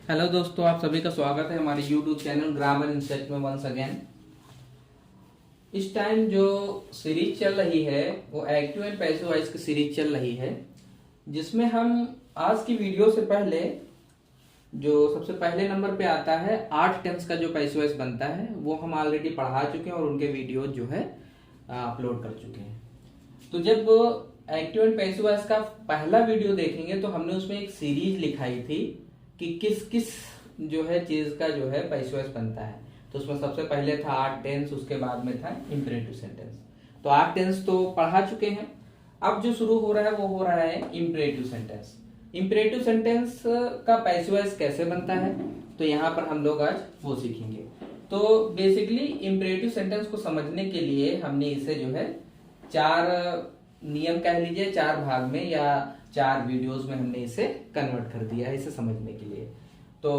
Hello दोस्तों, आप सभी का स्वागत है हमारे YouTube channel grammar in search में वंस अगेन। इस टाइम जो सीरीज चल रही है वो एक्टिव एंड पैसिव वॉइस की सीरीज चल रही है, जिसमें हम आज की वीडियो से पहले जो सबसे पहले नंबर पे आता है 8 टेंस का जो पैसिव वॉइस बनता है वो हम ऑलरेडी पढ़ा चुके हैं और उनके वीडियो जो है अपलोड कर चुके हैं। तो जब एक्टिव एंड पैसिव वॉइस का पहला वीडियो देखेंगे तो हमने उसमें एक सीरीज लिखाई थी कि किस किस जो है चीज का जो है पैसिव वॉइस बनता है। तो उसमें सबसे पहले था 8 टेंस, उसके बाद में था इंपरेटिव सेंटेंस। तो 8 टेंस तो पढ़ा चुके हैं। अब जो शुरू हो रहा है वो हो रहा है इंपरेटिव सेंटेंस। इंपरेटिव सेंटेंस का पैसिव वॉइस कैसे बनता है तो यहाँ पर हम लोग आज वो सीखेंगे। तो बेसिकली इंपरेटिव सेंटेंस को समझने के लिए हमने इसे जो है 4 नियम कह लीजिए, 4 भाग में या 4 वीडियोस में हमने इसे कन्वर्ट कर दिया है इसे समझने के लिए। तो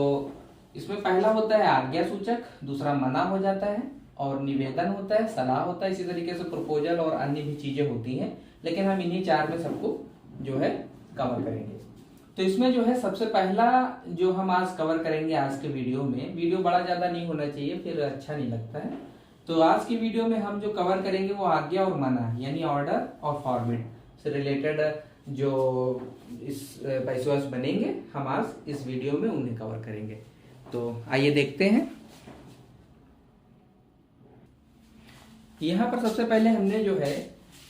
इसमें पहला होता है आज्ञा सूचक, दूसरा मना हो जाता है, और निवेदन होता है, सलाह होता है, इसी तरीके से प्रपोजल और अन्य भी चीजें होती हैं, लेकिन हम इन्हीं 4 में सबको जो है कवर करेंगे। तो इसमें जो है सबसे पहला जो हम आज कवर करेंगे आज के वीडियो में, वीडियो बड़ा ज्यादा नहीं होना चाहिए फिर अच्छा नहीं लगता है। तो आज की वीडियो में हम जो कवर करेंगे वो आज्ञा और मना यानी ऑर्डर और फॉर्बिड से रिलेटेड जो इस पैसिव वॉइस बनेंगे हम आज इस वीडियो में उन्हें कवर करेंगे। तो आइए देखते हैं। यहाँ पर सबसे पहले हमने जो है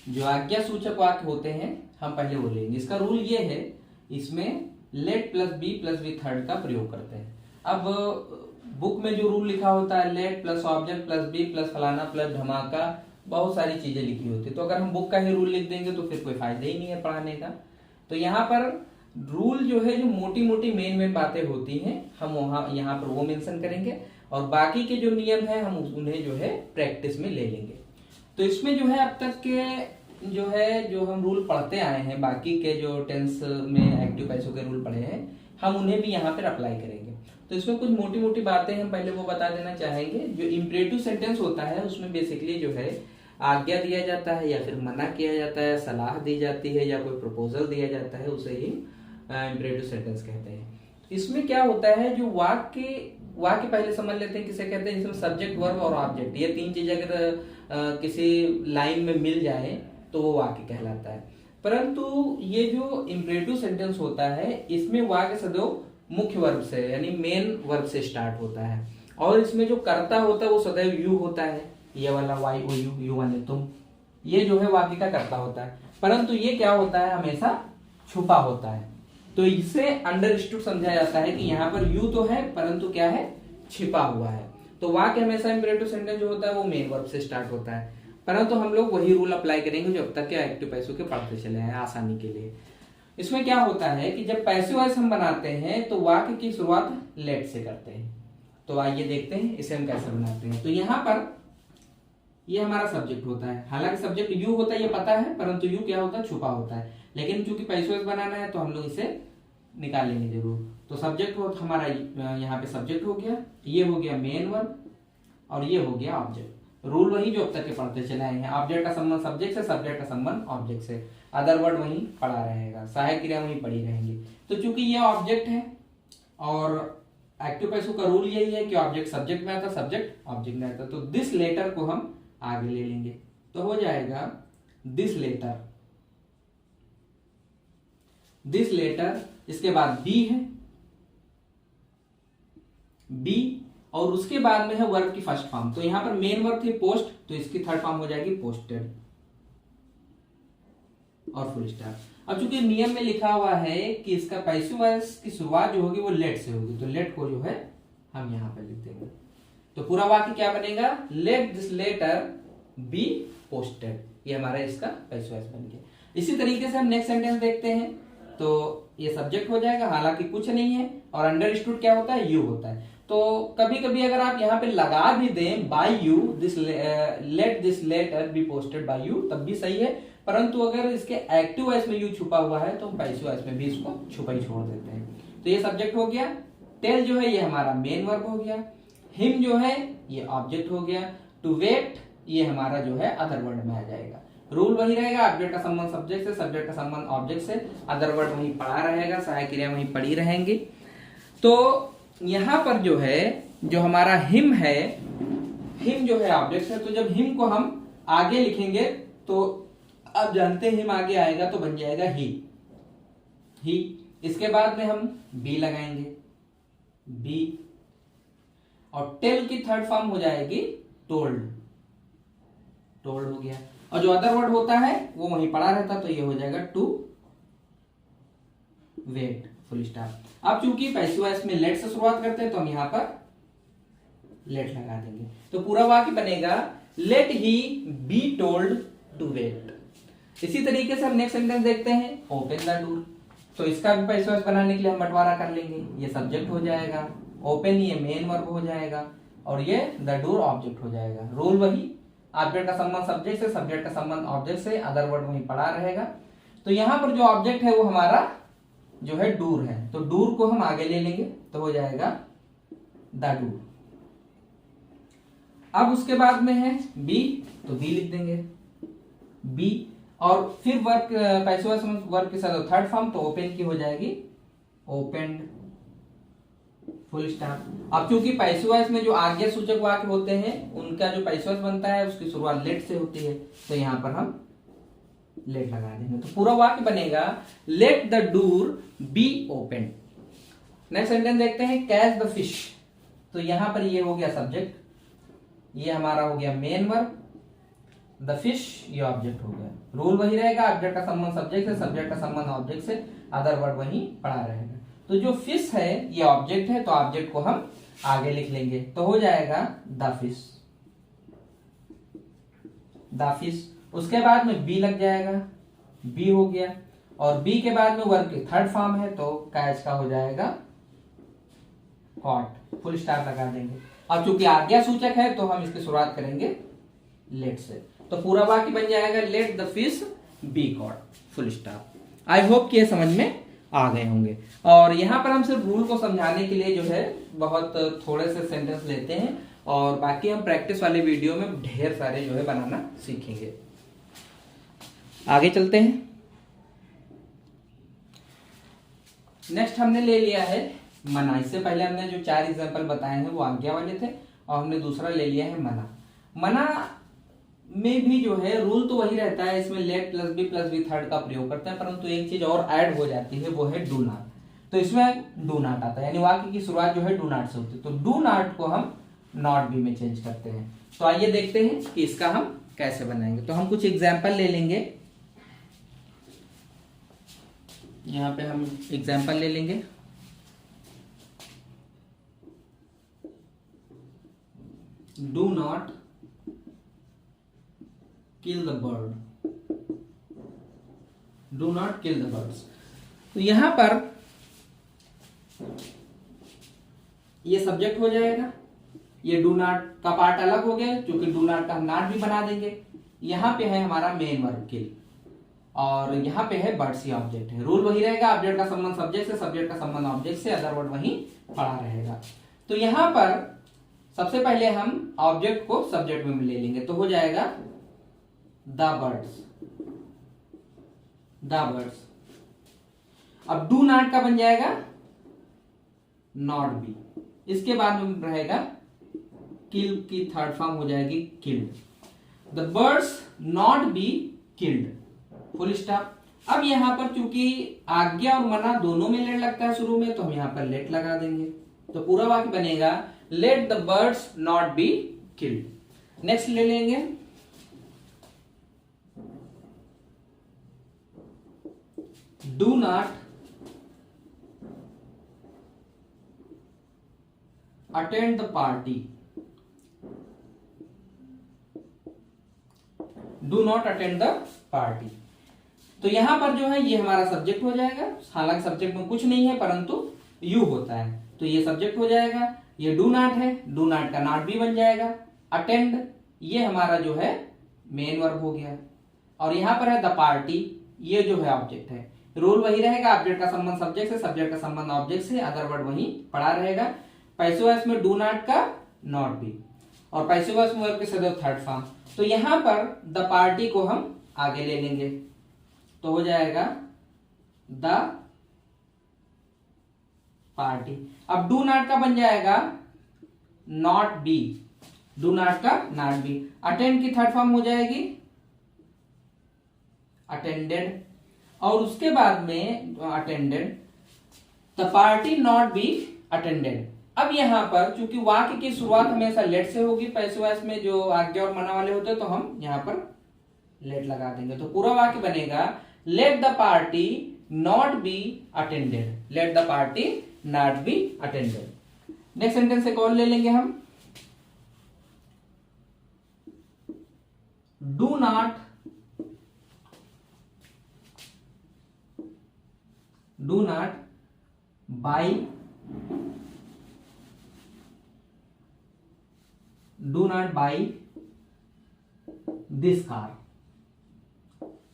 जो आज्ञा सूचक वाक्य होते हैं हम पहले वो लेंगे। इसका रूल ये है, इसमें let plus be plus V third का प्रयोग करते हैं। अब बुक में जो रूल लिखा होता है let plus object plus be plus फलाना प्लस धमाका, बहुत सारी चीजें लिखी होती है। तो अगर हम बुक का ही रूल लिख देंगे तो फिर कोई फायदा ही नहीं है पढ़ाने का। तो यहाँ पर रूल जो है जो मोटी मोटी मेन बातें होती हैं हम वहां यहाँ पर वो मेंशन करेंगे, और बाकी के जो नियम है हम उन्हें जो है प्रैक्टिस में ले लेंगे। तो इसमें जो है अब तक के जो है जो हम रूल पढ़ते आए हैं, बाकी के जो टेंस में एक्टिव पैसिव के रूल पढ़े हैं हम उन्हें भी यहाँ पर अप्लाई करेंगे। तो इसमें कुछ मोटी मोटी बातें हम पहले वो बता देना चाहेंगे। जो इंपरेटिव सेंटेंस होता है उसमें बेसिकली जो है आज्ञा दिया जाता है या फिर मना किया जाता है, सलाह दी जाती है या कोई प्रपोजल दिया जाता है, उसे ही इंपरेटिव सेंटेंस कहते हैं। इसमें क्या होता है जो वाक्य पहले समझ लेते हैं किसे कहते हैं। इसमें सब्जेक्ट वर्ब और ऑब्जेक्ट ये 3 चीज अगर किसी लाइन में मिल जाए तो वो वाक्य कहलाता है। परंतु ये जो इंपरेटिव सेंटेंस होता है इसमें वाक्य सदैव मुख्य वर्ब से यानी मेन वर्ब से स्टार्ट होता है, और इसमें जो कर्ता होता है वो सदैव यू होता है। ये वाला वाई ओ यू, यू वाले तुम, ये जो है वाक्य का कर्ता होता है। परंतु ये क्या होता है हमेशा छुपा होता है। तो इसे अंडरस्टूड समझा जाता है कि यहाँ पर यू तो है परंतु क्या है, छिपा हुआ है। तो वाक्य हमेशा इंपरेटिव सेंटेंस जो होता है वो मेन वर्ब से स्टार्ट होता है। परंतु हम लोग वही रूल अप्लाई करेंगे जो अब तक के एक्टिव पैसिव के पढ़ते चले हैं आसानी के लिए। इसमें क्या होता है कि जब पैसिव वॉइस हम बनाते हैं तो वाक्य की शुरुआत लेट से करते हैं। तो आइए देखते हैं इसे हम कैसे बनाते हैं। तो यहाँ पर ये हमारा सब्जेक्ट होता है, हालांकि सब्जेक्ट यू होता है ये पता है, परंतु यू क्या होता है, छुपा होता है। लेकिन चूंकि पैसिव वॉइस बनाना है तो हम लोग इसे निकाल लेंगे जरूर। तो सब्जेक्ट हो हमारा यहाँ पे सब्जेक्ट हो गया, ये हो गया मेन वर्ब और ये हो गया ऑब्जेक्ट। रूल वही जो अब तक के पढ़ते चले आए हैं। ऑब्जेक्ट का संबंध सब्जेक्ट से, सब्जेक्ट का संबंध ऑब्जेक्ट से, अदर वर्ड वही पढ़ा रहेगा, सहायक क्रिया वही पढ़ी रहेंगी। तो चूंकि ये ऑब्जेक्ट है और एक्टिव पैसिव का रूल यही है कि ऑब्जेक्ट सब्जेक्ट में आता, सब्जेक्ट ऑब्जेक्ट में आता, तो दिस लेटर को हम आगे ले लेंगे। तो हो जाएगा दिस लेटर, दिस लेटर, इसके बाद बी है, बी, और उसके बाद में है वर्ब की फर्स्ट फॉर्म। तो यहां पर मेन वर्ब थी पोस्ट, तो इसकी थर्ड फॉर्म हो जाएगी पोस्टेड और फुल स्टॉप। अब चूंकि नियम में लिखा हुआ है कि इसका पैसिव वॉइस की शुरुआत जो होगी वो लेट से होगी, तो लेट को जो है हम यहां पर लिख देंगे। तो पूरा वाक्य क्या बनेगा, let this letter be posted. ये हमारा इसका पैसिव वॉइस बन गया। इसी तरीके से हम नेक्स्ट सेंटेंस देखते हैं। तो ये सब्जेक्ट हो जाएगा, हालांकि कुछ नहीं है, और अंडरस्टूड क्या होता है, यू होता है। तो कभी कभी अगर आप यहाँ पे लगा भी दें by you, this let this letter be posted by you, तब भी सही है। परंतु अगर इसके एक्टिव वॉइस में यू छुपा हुआ है तो हम पैसिव वॉइस में भी इसको छुपा ही छोड़ देते हैं। तो ये सब्जेक्ट हो गया, टेल जो है ये हमारा मेन वर्ब हो गया, हिम जो है ये ऑब्जेक्ट हो गया, टू वेट ये हमारा जो है अदर वर्ड में आ जाएगा। रूल वही रहेगा, ऑब्जेक्ट का संबंध सब्जेक्ट से, सब्जेक्ट का संबंध ऑब्जेक्ट से, अदर वर्ड वही पढ़ा रहेगा, सहायक क्रिया वही पढ़ी रहेंगी। तो यहां पर जो है, जो हमारा हिम है, हिम जो है ऑब्जेक्ट है, तो जब हिम को हम आगे लिखेंगे तो आप जानते हैं हिम आगे आएगा तो बन जाएगा ही। इसके बाद में हम बी लगाएंगे, बी, और टेल की थर्ड फॉर्म हो जाएगी टोल्ड, टोल्ड हो गया। और जो अदर वर्ड होता है वो वहीं पड़ा रहता, तो ये हो जाएगा टू वेट, फुल स्टॉप। अब चूंकि पैसिव वॉइस में लेट से शुरुआत करते हैं तो हम यहां पर लेट लगा देंगे, तो पूरा वाक्य बनेगा let he be told to wait. इसी तरीके से हम नेक्स्ट सेंटेंस देखते हैं, ओपन द डोर। तो इसका भी पैसिव वॉइस बनाने के लिए हम बंटवारा कर लेंगे, ये सब्जेक्ट हो जाएगा, ओपन ये मेन वर्ब हो जाएगा, और ये द डोर ऑब्जेक्ट हो जाएगा। रूल वही, ऑब्जेक्ट का संबंध सब्जेक्ट से, सब्जेक्ट का संबंध ऑब्जेक्ट से, अदर वर्ड वहीं पड़ा रहेगा। तो यहां पर जो ऑब्जेक्ट है वो हमारा जो है डूर है, तो डूर को हम आगे ले लेंगे तो हो जाएगा द डूर। अब उसके बाद में है बी, तो बी लिख देंगे, बी, और फिर वर्क पैसिव वॉइस वर्ब के साथ थर्ड फॉर्म, तो ओपन की हो जाएगी ओपेंड, फुल स्टॉप। अब चूंकि पैसिव वॉइस में जो आज्ञा सूचक वाक्य होते हैं उनका जो पैसिव वॉइस बनता है उसकी शुरुआत लेट से होती है, तो यहां पर हम लेट लगा देंगे, तो पूरा वाक्य बनेगा let the door be open. Next sentence देखते हैं, कैच द फिश। तो यहां पर ये हो गया सब्जेक्ट, ये हमारा हो गया मेन वर्ब, द फिश ये ऑब्जेक्ट हो गया। रूल वही रहेगा, ऑब्जेक्ट का संबंध सब्जेक्ट से, सब्जेक्ट का संबंध ऑब्जेक्ट से, अदर वर्ड वही पड़ा रहेगा। तो जो फिश है ये ऑब्जेक्ट है, तो ऑब्जेक्ट को हम आगे लिख लेंगे, तो हो जाएगा द फिश, द फिश। उसके बाद में बी लग जाएगा, बी हो गया, और बी के बाद में वर्ब की थर्ड फॉर्म है तो कैच का हो जाएगा कॉट, फुल स्टॉप लगा देंगे। अब चूंकि आज्ञा सूचक है तो हम इसकी शुरुआत करेंगे लेट से, तो पूरा वाक्य बन जाएगा let the fish be caught, full stop. I hope कि ये समझ में आ गए होंगे। और यहां पर हम सिर्फ रूल को समझाने के लिए जो है बहुत थोड़े से सेंटेंस लेते हैं, और बाकी हम प्रैक्टिस वाले वीडियो में ढेर सारे जो है बनाना सीखेंगे। आगे चलते हैं। नेक्स्ट हमने ले लिया है मना। इससे पहले हमने जो 4 एग्जांपल बताए हैं वो आज्ञा वाले थे, और हमने दूसरा ले लिया है मना। मना में भी जो है रूल तो वही रहता है, इसमें let plus be plus be third का प्रयोग करते हैं, परंतु एक चीज और ऐड हो जाती है, वो है डू नॉट। तो इसमें डू नॉट आता है, यानी वाक्य की शुरुआत जो है डू नॉट से होती है, तो डू नॉट को हम नॉट बी में चेंज करते हैं। तो आइए देखते हैं कि इसका हम कैसे बनाएंगे। तो हम कुछ एग्जाम्पल ले लेंगे, यहां पे हम एग्जाम्पल ले लेंगे। Do not kill the bird, do not kill the birds. तो यहां पर ये सब्जेक्ट हो जाएगा, ये डू नॉट का पार्ट अलग हो गया, क्योंकि डू नॉट का हम नॉट भी बना देंगे। यहां पे है हमारा मेन वर्ब किल, और यहां पे है बर्ड्स, ये ऑब्जेक्ट है। रूल वही रहेगा, ऑब्जेक्ट का संबंध सब्जेक्ट से, सब्जेक्ट का संबंध ऑब्जेक्ट से, अदर वर्ड वही पड़ा रहेगा। तो यहां पर सबसे पहले हम ऑब्जेक्ट को सब्जेक्ट में ले लेंगे, तो हो जाएगा द बर्ड्स, द बर्ड्स। अब डू नॉट का बन जाएगा नॉट बी, इसके बाद में रहेगा किल की थर्ड फॉर्म हो जाएगी killed, the birds not be killed, full stop. अब यहां पर चूंकि आज्ञा और मना दोनों में लेट लगता है शुरू में, तो हम यहां पर लेट लगा देंगे, तो पूरा वाक्य बनेगा let the birds not be killed. Next ले लेंगे do not attend the party, do not attend the party. तो यहां पर जो है ये हमारा सब्जेक्ट हो जाएगा, हालांकि सब्जेक्ट में कुछ नहीं है परंतु यू होता है, तो ये सब्जेक्ट हो जाएगा। ये डू नॉट है, डू नॉट का नॉट भी बन जाएगा। अटेंड ये हमारा जो है मेन वर्ब हो गया, और यहां पर है द पार्टी, ये जो है ऑब्जेक्ट है। रूल वही रहेगा, ऑब्जेक्ट का संबंध सब्जेक्ट से, सब्जेक्ट का संबंध ऑब्जेक्ट से, अदर वर्ड वही पड़ा रहेगा। पैसिव वॉइस में डू नॉट का नॉट बी, और पैसिव वॉइस में वर्ब के साथ थर्ड फॉर्म। तो यहां पर द पार्टी को हम आगे ले लेंगे, तो हो जाएगा द पार्टी। अब डू नॉट का बन जाएगा नॉट बी, डू नॉट का नॉट बी। अटेंड की थर्ड फॉर्म हो जाएगी अटेंडेड, और उसके बाद में attended the party not be attended. अब यहां पर चूंकि वाक्य की शुरुआत हमेशा लेट से होगी, पैसिव में जो आज्ञा और मना वाले होते हैं, तो हम यहां पर लेट लगा देंगे। तो पूरा वाक्य बनेगा let the party not be attended, let the party not be attended. Next sentence एक और ले लेंगे हम, do not by this car,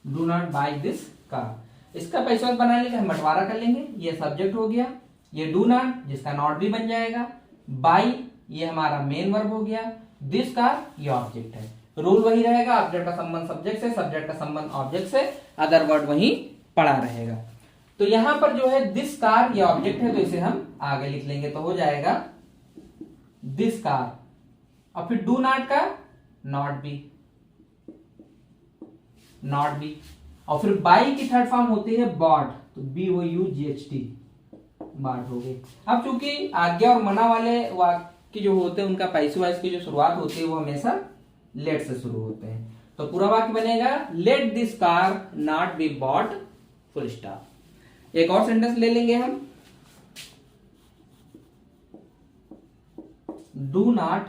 do not by this car. इसका पैसा बना लेंगे हम, बंटवारा कर लेंगे। ये सब्जेक्ट हो गया, ये डू नॉट जिसका नॉट भी बन जाएगा, बाई ये हमारा मेन वर्ब हो गया, दिस कार ये ऑब्जेक्ट है। रूल वही रहेगा, ऑब्जेक्ट का संबंध सब्जेक्ट से, सब्जेक्ट का संबंध ऑब्जेक्ट से, अदर वर्ड वही पड़ा रहेगा। तो यहां पर जो है दिस कार ये ऑब्जेक्ट है, तो इसे हम आगे लिख लेंगे, तो हो जाएगा दिस कार। और फिर डू नॉट का नॉट बी, और फिर बाई की थर्ड फॉर्म होती है बॉट, तो BOUGHT, बाट हो गई। अब चूंकि आज्ञा और मना वाले वाक्य जो होते हैं उनका पैसिव वॉइस की जो शुरुआत होती है वो हमेशा लेट से शुरू होते हैं, तो पूरा वाक्य बनेगा let this car not be bought full stop. एक और सेंटेंस ले लेंगे हम, do not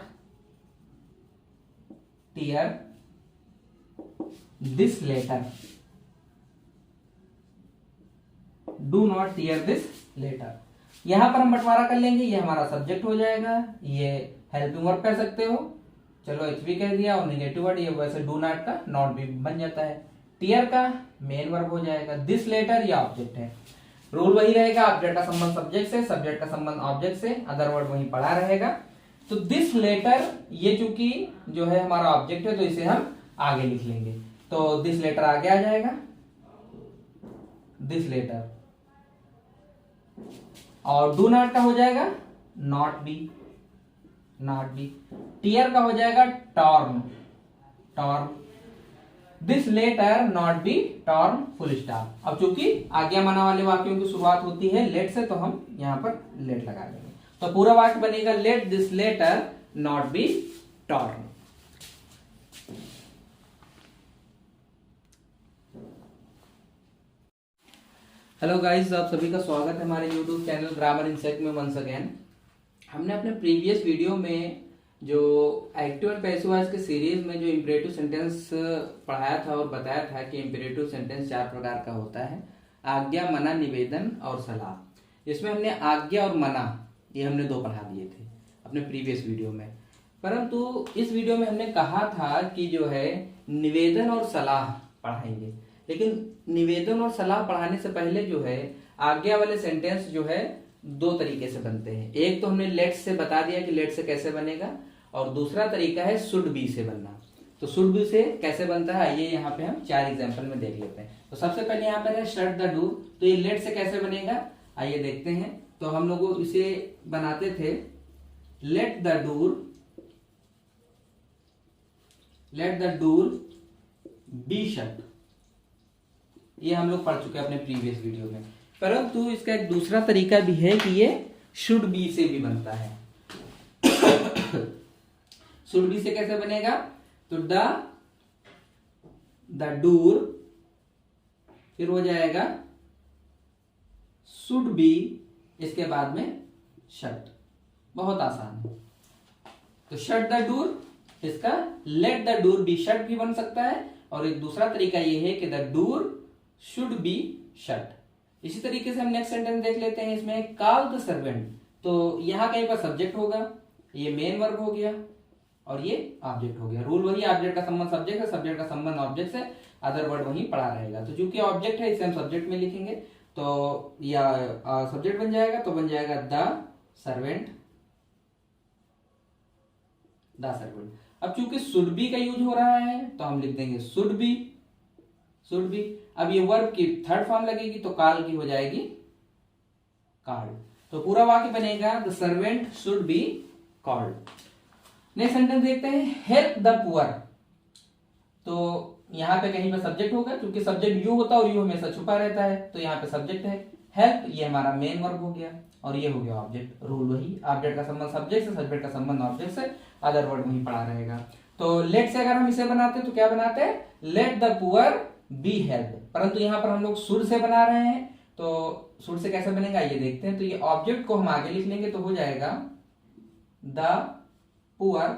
tear this letter, do not tear this letter. यहां पर हम बंटवारा कर लेंगे, ये हमारा सब्जेक्ट हो जाएगा, ये हेल्पिंग वर्ब कह सकते हो, चलो HV कह दिया, और नेगेटिव वर्ड ये वैसे डू नॉट का नॉट भी बन जाता है। टीयर का मेन वर्ब हो जाएगा, दिस लेटर ये ऑब्जेक्ट है। रूल वही रहेगा, ऑब्जेक्ट का संबंध सब्जेक्ट से, सब्जेक्ट का संबंध ऑब्जेक्ट से, अदर वर्ड वही पड़ा रहेगा। तो दिस लेटर ये चूंकि जो है हमारा ऑब्जेक्ट है, तो इसे हम आगे लिख लेंगे, तो दिस लेटर आगे आ जाएगा, दिस लेटर। और डू नॉट का हो जाएगा नॉट बी, टीयर का हो जाएगा torn, this letter not be torn full stop. अब चूंकि आज्ञा मना वाले वाक्यों की शुरुआत होती है लेट से, तो हम यहां पर लेट लगा देंगे, तो पूरा वाक्य बनेगा let this letter not be torn. Hello guys, आप सभी का स्वागत है हमारे YouTube channel grammar in sec में वंस अगेन। हमने अपने प्रीवियस वीडियो में जो एक्टिव और पैसिव वॉइस के सीरीज में जो इंपेरेटिव सेंटेंस पढ़ाया था और बताया था कि इंपेरेटिव सेंटेंस 4 प्रकार का होता है, आज्ञा, मना, निवेदन और सलाह। इसमें हमने आज्ञा और मना ये हमने 2 पढ़ा दिए थे अपने प्रीवियस वीडियो में, परंतु इस वीडियो में हमने कहा था कि जो है निवेदन और सलाह पढ़ाएंगे। लेकिन निवेदन और सलाह पढ़ाने से पहले जो है आज्ञा वाले सेंटेंस जो है 2 तरीके से बनते हैं। एक तो हमने लेट से बता दिया कि लेट से कैसे बनेगा, और दूसरा तरीका है शुड बी से बनना। तो शुड बी से कैसे बनता है, आइए यहाँ पे हम 4 एग्जांपल में देख लेते हैं। तो सबसे पहले यहाँ पर है शट द डोर, तो ये लेट से कैसे बनेगा आइए देखते हैं। तो हम लोग इसे बनाते थे let the door be shut, ये हम लोग पढ़ चुके हैं अपने प्रीवियस वीडियो में। परंतु इसका एक दूसरा तरीका भी है कि ये शुड बी से भी बनता है। शुड बी से कैसे बनेगा, तो द डोर फिर हो जाएगा शुड बी, इसके बाद में शट, बहुत आसान है। तो शट द डोर, इसका let the door be shut भी बन सकता है, और एक दूसरा तरीका ये है कि the door should be shut. इसी तरीके से हम नेक्स्ट सेंटेंस देख लेते हैं। इसमें कॉल द सर्वेंट, तो यहां कहीं पर सब्जेक्ट होगा, ये मेन वर्ब हो गया और ये ऑब्जेक्ट हो गया। रूल वही, ऑब्जेक्ट का संबंध सब्जेक्ट है, सब्जेक्ट का संबंध ऑब्जेक्ट से, अदर वर्ड वही पड़ा रहेगा। तो चूंकि ऑब्जेक्ट है इसे हम सब्जेक्ट में लिखेंगे, तो या सब्जेक्ट बन जाएगा, तो बन जाएगा द सर्वेंट। अब चूंकि शुड बी का यूज हो रहा है, तो हम लिख देंगे शुड बी। अब ये वर्ब की थर्ड फॉर्म लगेगी, तो कॉल की हो जाएगी कॉल्ड। तो पूरा वाक्य बनेगा the servant should be called. Next sentence देखते हैं, हेल्प द पुअर। तो यहां पे कहीं पर सब्जेक्ट होगा, क्योंकि सब्जेक्ट यू होता है और यू हमेशा छुपा रहता है, तो यहाँ पे सब्जेक्ट है। हेल्प ये हमारा मेन वर्ब हो गया और ये हो गया ऑब्जेक्ट। रूल वही, ऑब्जेक्ट का संबंध सब्जेक्ट से, सब्जेक्ट का संबंध ऑब्जेक्ट से, अदर वर्ड वही पड़ा रहेगा। तो लेट से अगर हम इसे बनाते हैं तो क्या बनाते हैं, let the poor B help, परंतु यहाँ पर हम लोग शुड से बना रहे हैं, तो शुड से कैसे बनेगा ये देखते हैं। तो ये ऑब्जेक्ट को हम आगे लिख लेंगे तो हो जाएगा द पुअर।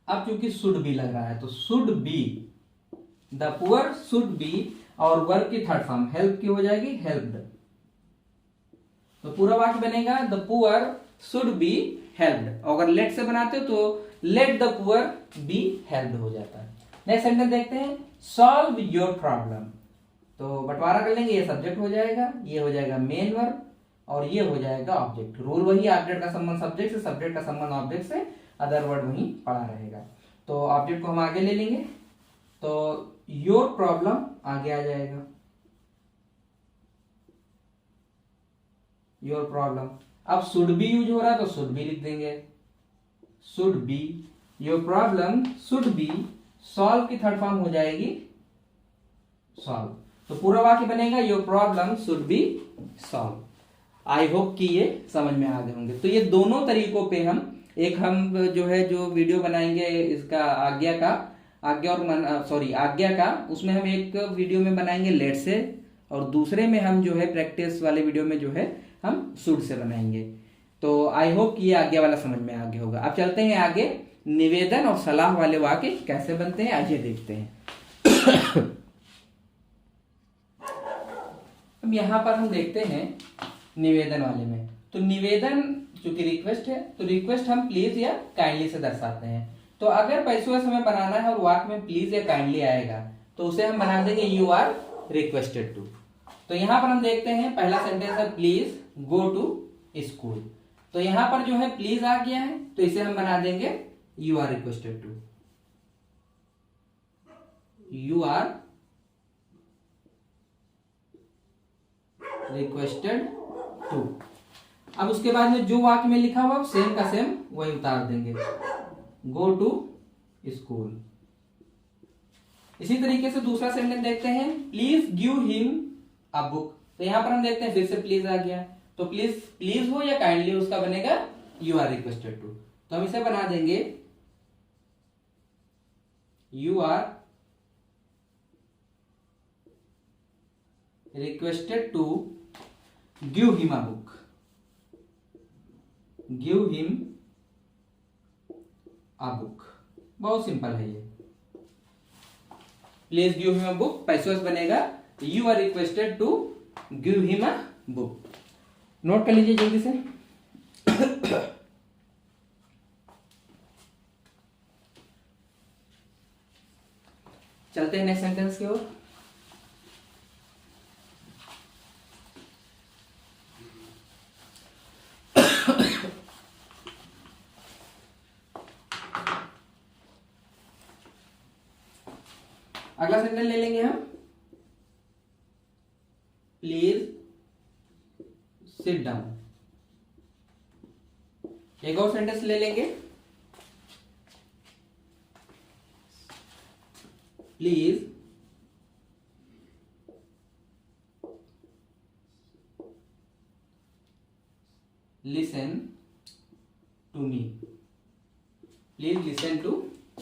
अब क्योंकि शुड बी लग रहा है तो should be, the poor should be, और वर्ब की थर्ड फॉर्म हेल्प की हो जाएगी हेल्प्ड। तो पूरा वाक्य बनेगा the poor should be helped. अगर लेट से बनाते हो तो let the poor be helped हो जाता है। नेक्स्ट सेंटेंस देखते हैं, सॉल्व योर प्रॉब्लम। तो बंटवारा कर लेंगे, ये सब्जेक्ट हो जाएगा, ये हो जाएगा मेन वर्ब और ये हो जाएगा ऑब्जेक्ट। रूल वही, ऑब्जेक्ट का संबंध सब्जेक्ट से, सब्जेक्ट का संबंध ऑब्जेक्ट से, अदर वर्ड वहीं पड़ा रहेगा। तो ऑब्जेक्ट को हम आगे ले लेंगे तो योर प्रॉब्लम आगे आ जाएगा, योर प्रॉब्लम। अब शुड बी यूज हो रहा है तो शुड बी लिख देंगे, should be, your problem should be solve की थर्ड फॉर्म हो जाएगी सॉल्व। तो पूरा वाक्य बनेगा your problem should be solve. I hope कि ये समझ में आ गए होंगे। तो ये दोनों तरीकों पे हम जो है जो वीडियो बनाएंगे इसका आज्ञा का, उसमें हम एक वीडियो में बनाएंगे लेट से और दूसरे में हम जो है प्रैक्टिस वाले वीडियो में जो है हम शुड से बनाएंगे। तो आई होप कि ये आज्ञा वाला समझ में आ गया होगा। अब चलते हैं आगे, निवेदन और सलाह वाले वाक्य कैसे बनते हैं आइए देखते हैं। अब यहां पर हम देखते हैं निवेदन वाले में, तो निवेदन चूंकि रिक्वेस्ट है तो रिक्वेस्ट हम प्लीज या काइंडली से दर्शाते हैं। तो अगर पैसों हमें बनाना है और वाक्य में प्लीज या काइंडली आएगा तो उसे हम बना देंगे यू आर रिक्वेस्टेड टू। तो यहां पर हम देखते हैं पहला सेंटेंस है प्लीज गो टू स्कूल। तो यहां पर जो है प्लीज आ गया है तो इसे हम बना देंगे you are requested to, you are requested to. अब उसके बाद में जो वाक्य में लिखा हुआ सेम का सेम वही उतार देंगे, गो टू स्कूल। इसी तरीके से दूसरा सेंटेंस देखते हैं, please give him a book. तो यहां पर हम देखते हैं फिर से प्लीज आ गया, तो प्लीज हो या काइंडली उसका बनेगा यू आर रिक्वेस्टेड टू। तो हम इसे बना देंगे you are requested to give him a book, give him a book. बहुत सिंपल है ये, please give him a book, पैसोस बनेगा you are requested to give him a book. Note कर लीजिए जल्दी से। चलते हैं नेक्स्ट सेंटेंस की ओर। अगला सेंटेंस ले लेंगे हम, प्लीज सिट डाउन। एक और सेंटेंस ले लेंगे, please listen to me, please listen to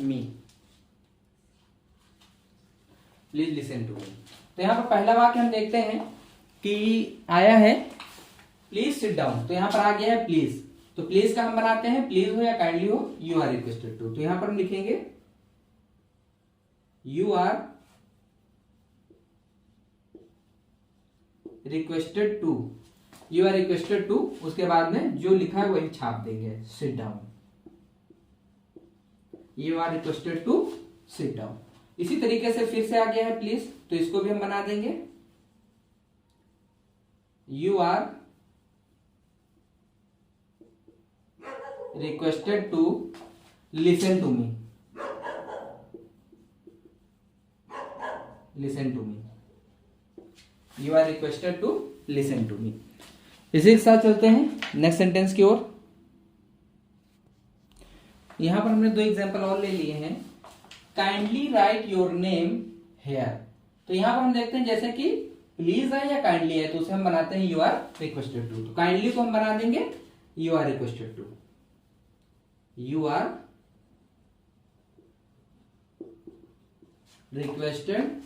me, please listen to me. तो यहां पर पहला वाक्य हम देखते हैं कि आया है प्लीज सिट डाउन, तो यहां पर आ गया है प्लीज। तो प्लीज का हम बनाते हैं प्लीज हो या काइंडली हो, यू आर रिक्वेस्टेड टू। तो यहां पर हम लिखेंगे you are requested to, you are requested to, उसके बाद में जो लिखा है वही छाप देंगे sit down, you are requested to sit down. इसी तरीके से फिर से आ गया है प्लीज, तो इसको भी हम बना देंगे you are requested to listen to me, listen to me, you are requested to listen to me. इसी के साथ चलते हैं नेक्स्ट सेंटेंस की ओर। यहां पर हमने 2 एग्जांपल और ले लिए हैं। Kindly right your name here. तो यहां पर हम देखते हैं जैसे कि प्लीज है या काइंडली है, तो उसे हम बनाते हैं यू आर रिक्वेस्टेड टू। तो काइंडली को हम बना देंगे you are requested to, you are requested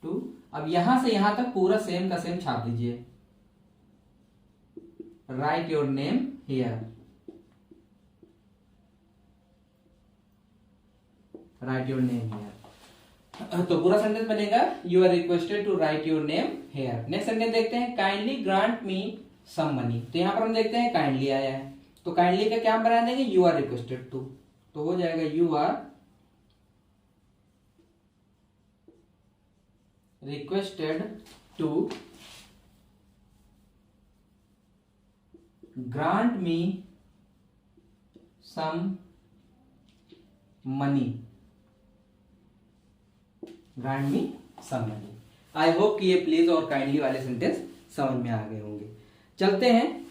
to. अब यहां से यहां तक पूरा सेम का सेम छाप दीजिए, write your name here, write your name here. तो पूरा सेंटेंस बनेगा you are requested to write your name here. Next sentence देखते हैं, kindly grant me some money. तो यहां पर हम देखते हैं काइंडली आया है, तो काइंडली का क्या हम बना देंगे यू आर रिक्वेस्टेड टू। तो हो जाएगा you are requested to grant me some money, grant me some money. I hope कि ये प्लीज और काइंडली वाले सेंटेंस समझ में आ गए होंगे। चलते हैं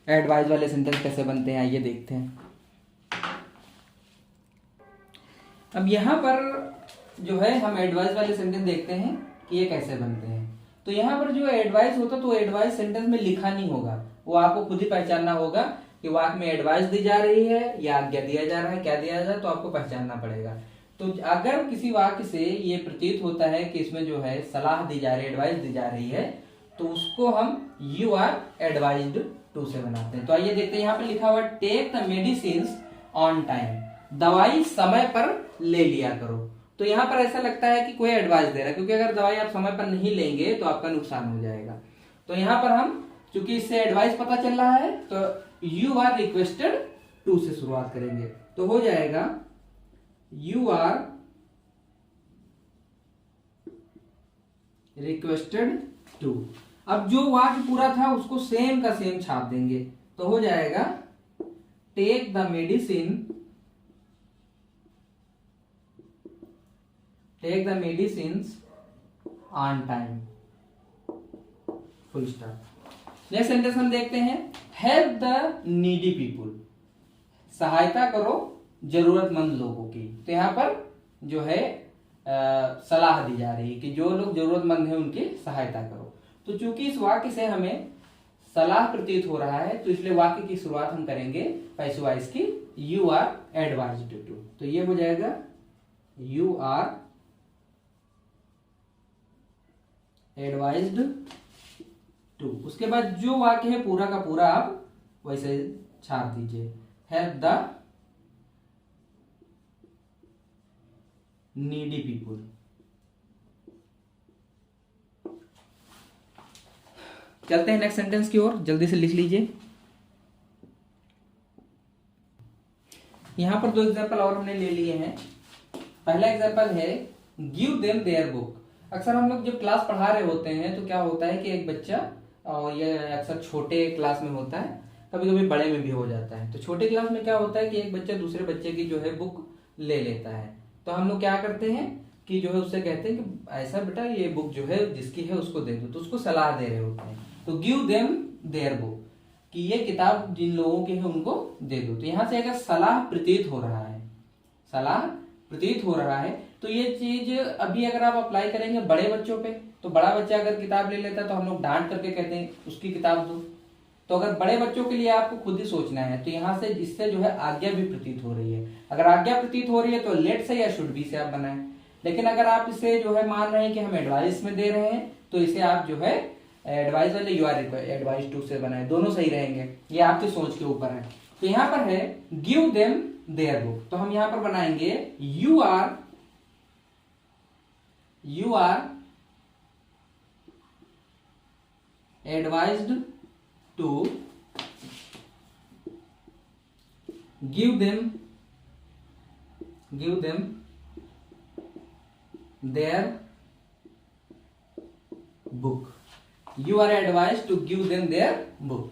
एडवाइज वाले सेंटेंस कैसे बनते हैं, आइए देखते हैं। अब यहां पर जो है हम एडवाइस वाले सेंटेंस देखते हैं कि ये कैसे बनते हैं। तो यहां पर जो एडवाइस होता तो एडवाइस सेंटेंस में लिखा नहीं होगा, वो आपको खुद ही पहचानना होगा कि वाक्य में एडवाइस दी जा रही है या आज्ञा दिया जा रहा है, क्या दिया जा रहा है, तो आपको पहचानना पड़ेगा। तो अगर किसी वाक्य से ये प्रतीत होता है कि इसमें जो है सलाह दी जा रही है, एडवाइस दी जा रही है, तो उसको हम यू आर एडवाइज्ड टू से बनाते हैं। तो आइए देखते हैं, यहाँ पे लिखा हुआ take the medicine on time, दवाई समय पर ले लिया करो। तो यहाँ पर ऐसा लगता है कि कोई एडवाइस दे रहा है, क्योंकि अगर दवाई आप समय पर नहीं लेंगे तो आपका नुकसान हो जाएगा। तो यहाँ पर हम चूंकि इससे एडवाइस पता चल रहा है तो यू आर रिक्वेस्टेड टू से शुरुआत करेंगे। तो हो जाएगा यू आर रिक्वेस्टेड टू। अब जो वाक्य पूरा था उसको सेम का सेम छाप देंगे, तो हो जाएगा take the medicine, take the medicine on time, full stop. Next sentence हम देखते हैं, हेल्प द नीडी पीपुल, सहायता करो जरूरतमंद लोगों की। तो यहां पर जो है सलाह दी जा रही है कि जो लोग जरूरतमंद हैं उनकी सहायता करो। तो चूंकि इस वाक्य से हमें सलाह प्रतीत हो रहा है, तो इसलिए वाक्य की शुरुआत हम करेंगे पैसिव वॉइस की, यू आर एडवाइज्ड टू। तो ये हो जाएगा यू आर एडवाइज्ड टू। उसके बाद जो वाक्य है पूरा का पूरा आप वैसे छाप दीजिए, हेल्प द नीडी पीपुल। चलते हैं नेक्स्ट सेंटेंस की ओर, जल्दी से लिख लीजिए। यहां पर 2 एग्जांपल और हमने ले लिए हैं। पहला एग्जांपल है गिव देम देयर बुक। अक्सर हम लोग जब क्लास पढ़ा रहे होते हैं तो क्या होता है कि एक बच्चा, और ये अक्सर छोटे क्लास में होता है, कभी कभी बड़े में भी हो जाता है। तो छोटे क्लास में क्या होता है कि एक बच्चा दूसरे बच्चे की जो है बुक ले लेता है। तो हम लोग क्या करते हैं कि जो है उससे कहते हैं कि ऐसा बेटा ये बुक जो है जिसकी है उसको दे दो, तो उसको सलाह दे रहे होते हैं। तो गिव देम देयर बुक, कि ये किताब जिन लोगों की है उनको दे दो। तो यहां से अगर सलाह प्रतीत हो रहा है, सलाह प्रतीत हो रहा है, तो ये चीज अभी अगर आप अप्लाई करेंगे बड़े बच्चों पे, तो बड़ा बच्चा अगर किताब ले लेता है तो हम लोग डांट करके कहते हैं उसकी किताब दो। तो अगर बड़े बच्चों के लिए आपको खुद ही सोचना है, तो यहाँ से इससे जो है आज्ञा भी प्रतीत हो रही है। अगर आज्ञा प्रतीत हो रही है तो लेट से या शुड बी से आप बनाएं। लेकिन अगर आप इसे जो है मान रहे हैं कि हम एडवाइस में दे रहे हैं, तो इसे आप जो है एडवाइस वाले यू आर एडवाइस टू से बनाए, दोनों सही रहेंगे। ये आपकी सोच के ऊपर है। तो यहाँ पर है गिव देम देयर बुक, तो हम यहाँ पर बनाएंगे you are advised to give them their book. You are advised to give them their book.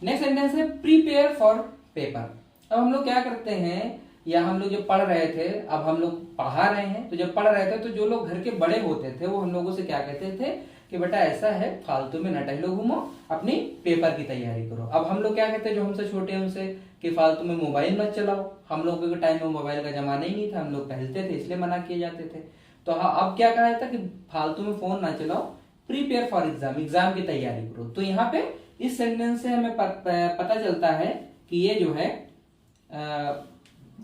Next sentence है प्रिपेयर फॉर पेपर। अब हम लोग क्या करते हैं, या हम लोग जब पढ़ रहे थे, अब हम लोग पढ़ा रहे हैं, तो जब पढ़ रहे थे तो जो लोग घर के बड़े होते थे वो हम लोगों से क्या कहते थे कि बेटा ऐसा है, फालतू में न टहलो घूमो, अपनी पेपर की तैयारी करो। अब हम लोग क्या कहते हैं जो हमसे छोटे हैं उनसे, कि फालतू में मोबाइल मत चलाओ। हम लोगों के टाइम में मोबाइल का जमाना ही नहीं था, हम लोग टहलते थे, इसलिए मना किए जाते थे। तो हाँ, अब क्या कहा जाता है कि फालतू में फोन ना चलाओ, प्रिपेयर फॉर एग्जाम, एग्जाम की तैयारी करो। तो यहाँ पे इस सेंटेंस से हमें पता चलता है कि ये जो है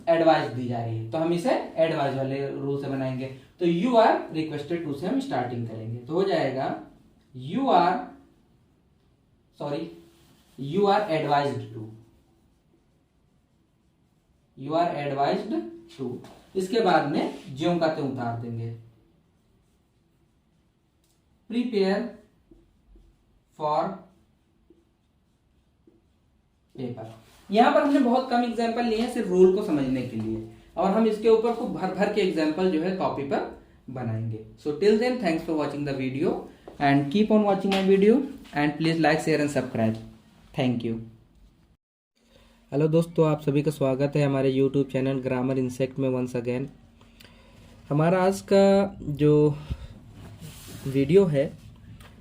एडवाइस दी जा रही है, तो हम इसे एडवाइस वाले रूल से बनाएंगे। तो यू आर रिक्वेस्टेड टू से हम स्टार्टिंग करेंगे, तो हो जाएगा you are advised to, you are advised to. इसके बाद में ज्यों का त्यों उतार देंगे, प्रिपेयर फॉर पेपर। यहां पर हमने बहुत कम एग्जांपल लिए हैं सिर्फ रूल को समझने के लिए, और हम इसके ऊपर को भर भर के एग्जांपल जो है कॉपी पर बनाएंगे। So till then, thanks for watching the video and keep on watching my video and please like, share and subscribe. Thank you. Hello दोस्तों, आप सभी का स्वागत है हमारे यूट्यूब चैनल ग्रामर इंसेक्ट में वंस अगेन। हमारा आज का जो वीडियो है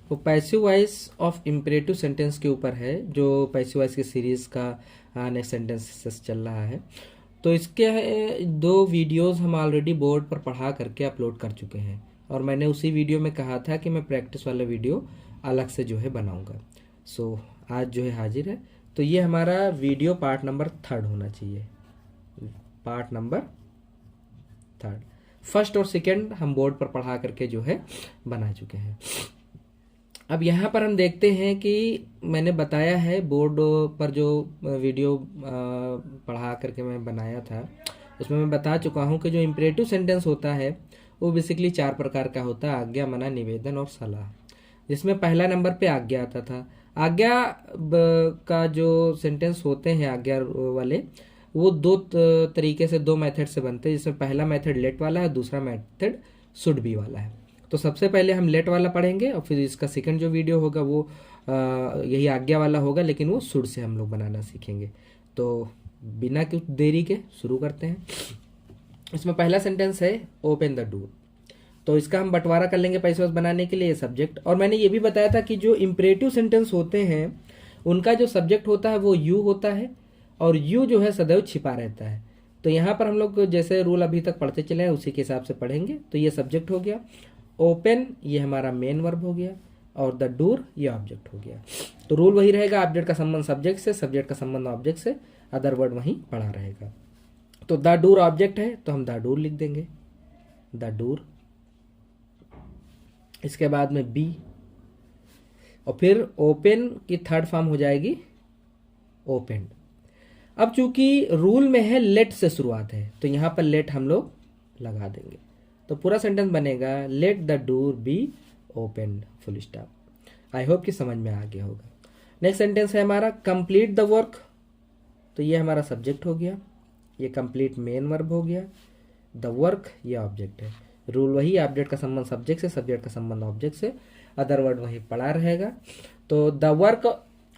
वो passive voice of imperative sentence के ऊपर है, जो पैसिव वॉइस की सीरीज का नेक्स्ट सेंटेंस चल रहा है। तो इसके 2 वीडियोस हम ऑलरेडी बोर्ड पर पढ़ा करके अपलोड कर चुके हैं, और मैंने उसी वीडियो में कहा था कि मैं प्रैक्टिस वाला वीडियो अलग से जो है बनाऊंगा। सो आज जो है हाजिर है। तो ये हमारा वीडियो पार्ट नंबर 3 होना चाहिए, पार्ट नंबर 3। फर्स्ट और सेकंड हम बोर्ड पर पढ़ा करके जो है बना चुके हैं। अब यहाँ पर हम देखते हैं कि मैंने बताया है बोर्ड पर जो वीडियो पढ़ा करके मैं बनाया था, उसमें मैं बता चुका हूँ कि जो इम्परेटिव सेंटेंस होता है वो बेसिकली 4 प्रकार का होता है, आज्ञा, मना, निवेदन और सलाह। जिसमें पहला नंबर पे आज्ञा आता था। आज्ञा का जो सेंटेंस होते हैं आज्ञा वाले, वो 2 तरीके से, 2 मेथड से बनते हैं, जिसमें पहला मेथड लेट वाला है, दूसरा मेथड शुड बी वाला है। तो सबसे पहले हम लेट वाला पढ़ेंगे और फिर इसका सेकंड जो वीडियो होगा वो यही आज्ञा वाला होगा, लेकिन वो शुड से हम लोग बनाना सीखेंगे। तो बिना कुछ देरी के शुरू करते हैं। इसमें पहला सेंटेंस है ओपन द डोर। तो इसका हम बंटवारा कर लेंगे पैसिव वॉइस बनाने के लिए, सब्जेक्ट। और मैंने ये भी बताया था कि जो इम्परेटिव सेंटेंस होते हैं उनका जो सब्जेक्ट होता है वो यू होता है, और यू जो है सदैव छिपा रहता है। तो यहाँ पर हम लोग जैसे रूल अभी तक पढ़ते चले हैं उसी के हिसाब से पढ़ेंगे। तो ये सब्जेक्ट हो गया, ओपन ये हमारा मेन वर्ब हो गया, और द डोर ये ऑब्जेक्ट हो गया। तो रूल वही रहेगा, ऑब्जेक्ट का संबंध सब्जेक्ट से, सब्जेक्ट का संबंध ऑब्जेक्ट से, अदर वर्ड वहीं पड़ा रहेगा। तो द डोर ऑब्जेक्ट है तो हम द डोर लिख देंगे, द डोर। इसके बाद में बी, और फिर ओपन की थर्ड फॉर्म हो जाएगी ओपेंड। अब चूंकि रूल में है लेट से शुरुआत है, तो यहां पर लेट हम लोग लगा देंगे। तो पूरा सेंटेंस बनेगा let the door be open, full stop. I hope कि समझ में आ गया होगा। नेक्स्ट सेंटेंस है हमारा कंप्लीट द वर्क। तो ये हमारा सब्जेक्ट हो गया, ये कंप्लीट मेन वर्ब हो गया, द वर्क ये ऑब्जेक्ट है। रूल वही, ऑब्जेक्ट का संबंध सब्जेक्ट से, सब्जेक्ट का संबंध ऑब्जेक्ट से, अदर वर्ड वही पड़ा रहेगा। तो द वर्क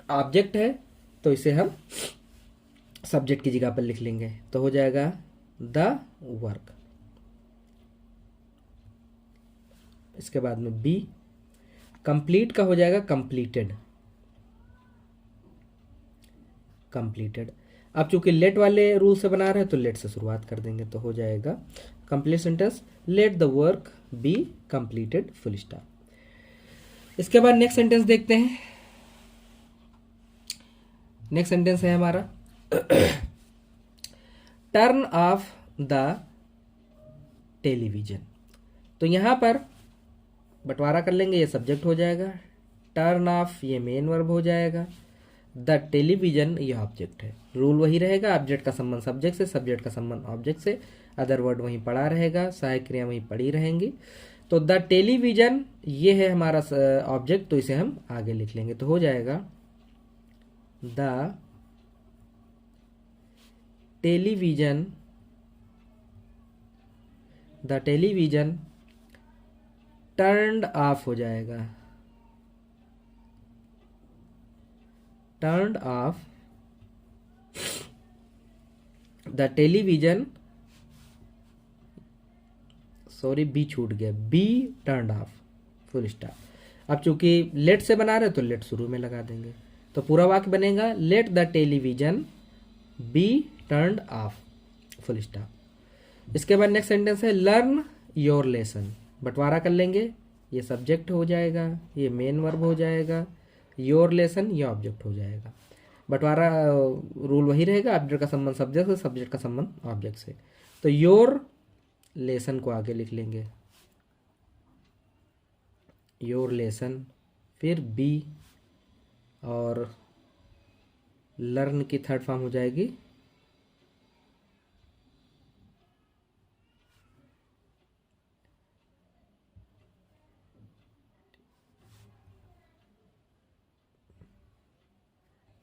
ऑब्जेक्ट है तो इसे हम सब्जेक्ट की जगह पर लिख लेंगे, तो हो जाएगा द वर्क। इसके बाद में बी, कंप्लीट का हो जाएगा कंप्लीटेड, कंप्लीटेड। अब चूंकि लेट वाले रूल से बना रहे हैं तो लेट से शुरुआत कर देंगे, तो हो जाएगा complete sentence let the work be completed, full stop. इसके बाद नेक्स्ट सेंटेंस देखते हैं। नेक्स्ट सेंटेंस है हमारा टर्न ऑफ द टेलीविजन। तो यहां पर बंटवारा कर लेंगे, ये सब्जेक्ट हो जाएगा, टर्न ऑफ ये मेन वर्ब हो जाएगा, द टेलीविजन ये ऑब्जेक्ट है। रूल वही रहेगा, ऑब्जेक्ट का संबंध सब्जेक्ट से, सब्जेक्ट का संबंध ऑब्जेक्ट से, अदर वर्ड वहीं पड़ा रहेगा, सहायक क्रिया वहीं पड़ी रहेंगी। तो द टेलीविजन ये है हमारा ऑब्जेक्ट, तो इसे हम आगे लिख लेंगे, तो हो जाएगा the television, the television turned off हो जाएगा, turned off, the television, sorry be छूट गया, be turned off, full stop. अब चूंकि लेट से बना रहे तो लेट शुरू में लगा देंगे। तो पूरा वाक्य बनेगा let the television be turned off, full stop. इसके बाद नेक्स्ट सेंटेंस है लर्न योर लेसन, बंटवारा कर लेंगे, ये सब्जेक्ट हो जाएगा, ये मेन वर्ब हो जाएगा, योर लेसन ये ऑब्जेक्ट हो जाएगा। बंटवारा रूल वही रहेगा, ऑब्जेक्ट का संबंध सब्जेक्ट से, सब्जेक्ट का संबंध ऑब्जेक्ट से। तो योर लेसन को आगे लिख लेंगे, योर लेसन, फिर बी और लर्न की थर्ड फॉर्म हो जाएगी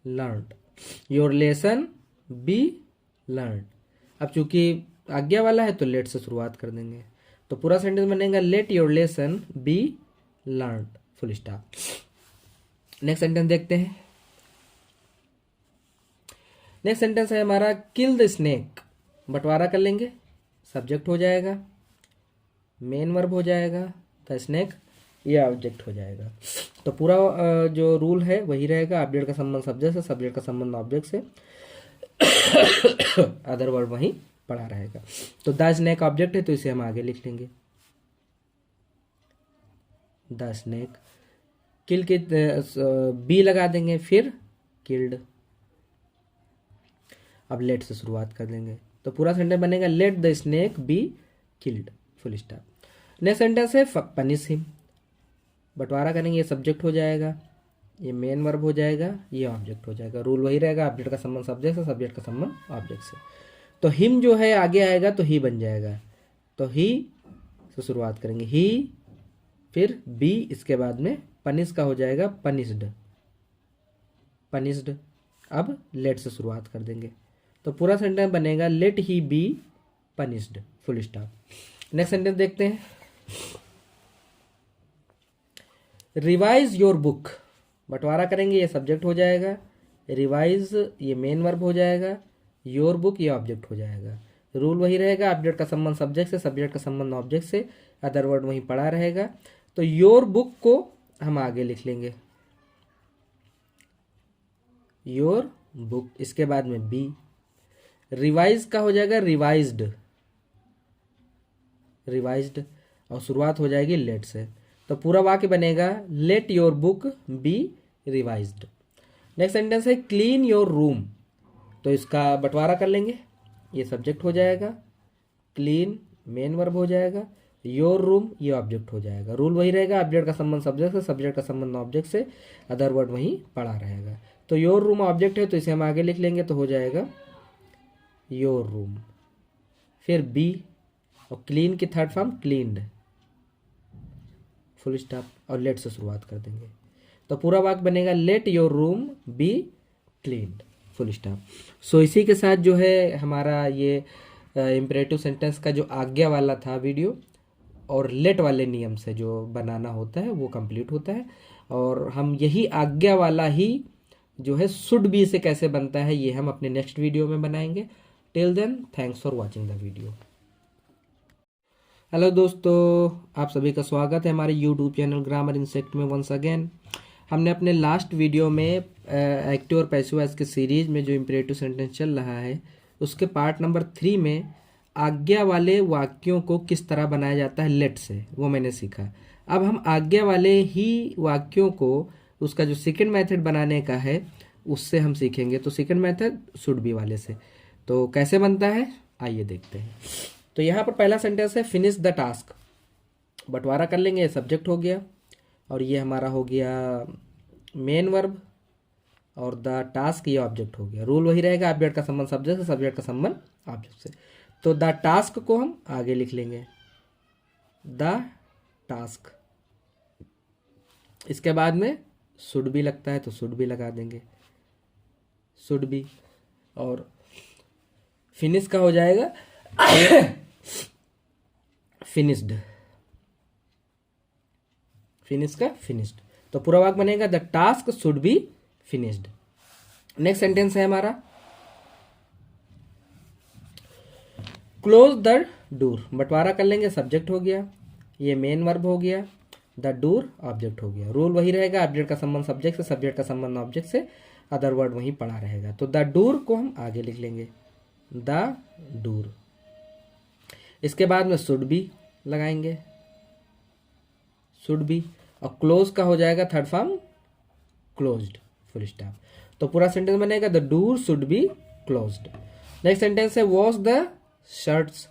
learn, your lesson be learn. अब चूंकि आज्ञा वाला है तो लेट से शुरुआत कर देंगे। तो पूरा सेंटेंस बनेगा let your lesson be learn, full stop. Next sentence देखते हैं। नेक्स्ट सेंटेंस है हमारा किल द स्नेक, बंटवारा कर लेंगे, सब्जेक्ट हो जाएगा, मेन वर्ब हो जाएगा, द स्नेक ये ऑब्जेक्ट हो जाएगा। तो पूरा जो रूल है वही रहेगा, ऑब्जेक्ट का संबंध सब्जेक्ट से, सब्जेक्ट का संबंध ऑब्जेक्ट से, अदर वर्ड वहीं पड़ा रहेगा। तो द स्नेक ऑब्जेक्ट है तो इसे हम आगे लिख लेंगे, द स्नेक, किल के बी लगा देंगे, फिर किल्ड। अब लेट से शुरुआत कर देंगे। तो पूरा सेंटेंस बनेगा let the snake be killed, full stop. Next sentence है पनिश हिम, बंटवारा करेंगे, ये सब्जेक्ट हो जाएगा, ये मेन वर्ब हो जाएगा, ये ऑब्जेक्ट हो जाएगा। रूल वही रहेगा, ऑब्जेक्ट का संबंध सब्जेक्ट से, सब्जेक्ट का संबंध ऑब्जेक्ट से। तो हिम जो है आगे आएगा तो ही बन जाएगा, तो ही से शुरुआत करेंगे, ही, फिर बी, इसके बाद में पनिश का हो जाएगा पनिश्ड, पनिश्ड। अब लेट से शुरुआत कर देंगे। तो पूरा सेंटेंस बनेगा let he be punished, full stop. Next sentence देखते हैं। रिवाइज योर बुक, बंटवारा करेंगे, ये सब्जेक्ट हो जाएगा, रिवाइज ये मेन वर्ब हो जाएगा, योर बुक ये ऑब्जेक्ट हो जाएगा। रूल वही रहेगा, ऑब्जेक्ट का संबंध सब्जेक्ट से, सब्जेक्ट का संबंध ऑब्जेक्ट से, अदर वर्ड वहीं पड़ा रहेगा। तो योर बुक को हम आगे लिख लेंगे, योर बुक, इसके बाद में बी, रिवाइज का हो जाएगा रिवाइज्ड, रिवाइज्ड, और शुरुआत हो जाएगी लेट से। तो पूरा वाक्य बनेगा let your book be revised. Next sentence है क्लीन योर रूम, तो इसका बंटवारा कर लेंगे, ये सब्जेक्ट हो जाएगा, क्लीन मेन वर्ब हो जाएगा, योर रूम ये ऑब्जेक्ट हो जाएगा। रूल वही रहेगा, ऑब्जेक्ट का संबंध सब्जेक्ट से, सब्जेक्ट का संबंध ऑब्जेक्ट से, अदर वर्ड वहीं पड़ा रहेगा। तो योर रूम ऑब्जेक्ट है तो इसे हम आगे लिख लेंगे, तो हो जाएगा योर रूम, फिर बी, और क्लीन की third form cleaned, full stop, और लेट से शुरुआत कर देंगे। तो पूरा वाक्य बनेगा let your room be cleaned, full stop. So इसी के साथ जो है हमारा ये इम्परेटिव सेंटेंस का जो आज्ञा वाला था वीडियो और लेट वाले नियम से जो बनाना होता है वो कंप्लीट होता है। और हम यही आज्ञा वाला ही जो है शुड बी से कैसे बनता है ये हम अपने नेक्स्ट वीडियो में बनाएंगे। Till then thanks for watching the video. Hello दोस्तों, आप सभी का स्वागत है हमारे यूट्यूब चैनल ग्रामर इंसेक्ट में वंस अगेन। हमने अपने लास्ट वीडियो में एक्टिव और पैसिव वॉइस के सीरीज में जो इम्परेटिव सेंटेंस चल रहा है उसके पार्ट नंबर 3 में आज्ञा वाले वाक्यों को किस तरह बनाया जाता है लेट से, वो मैंने सीखा। अब हम आज्ञा वाले ही वाक्यों को उसका जो सेकंड मेथड बनाने का है उससे हम सीखेंगे। तो सेकंड मेथड शुड बी वाले से तो कैसे बनता है आइए देखते हैं। तो यहाँ पर पहला सेंटेंस है फिनिश द टास्क, बंटवारा कर लेंगे, सब्जेक्ट हो गया और ये हमारा हो गया मेन वर्ब और द टास्क ये ऑब्जेक्ट हो गया। रूल वही रहेगा, ऑब्जेक्ट का संबंध सब्जेक्ट से, सब्जेक्ट का संबंध ऑब्जेक्ट से। तो द टास्क को हम आगे लिख लेंगे, द टास्क। इसके बाद में शुड भी लगता है तो शुड भी लगा देंगे, शुड भी। और फिनिश का हो जाएगा फिनिश्ड, फिनिश का फिनिश्ड। तो पूरा वाक्य बनेगा the task should be finished. Next sentence है हमारा क्लोज द डोर, बंटवारा कर लेंगे, सब्जेक्ट हो गया, ये मेन वर्ब हो गया, द डोर ऑब्जेक्ट हो गया। रूल वही रहेगा, ऑब्जेक्ट का संबंध सब्जेक्ट से, सब्जेक्ट का संबंध ऑब्जेक्ट से, अदर वर्ड वहीं पड़ा रहेगा। तो द डोर को हम आगे लिख लेंगे, द डोर। इसके बाद में शुड बी लगाएंगे, शुड बी, और क्लोज का हो जाएगा third form closed, full stop. तो पूरा सेंटेंस बनेगा the door should be closed. Next sentence है वॉश द शर्ट्स,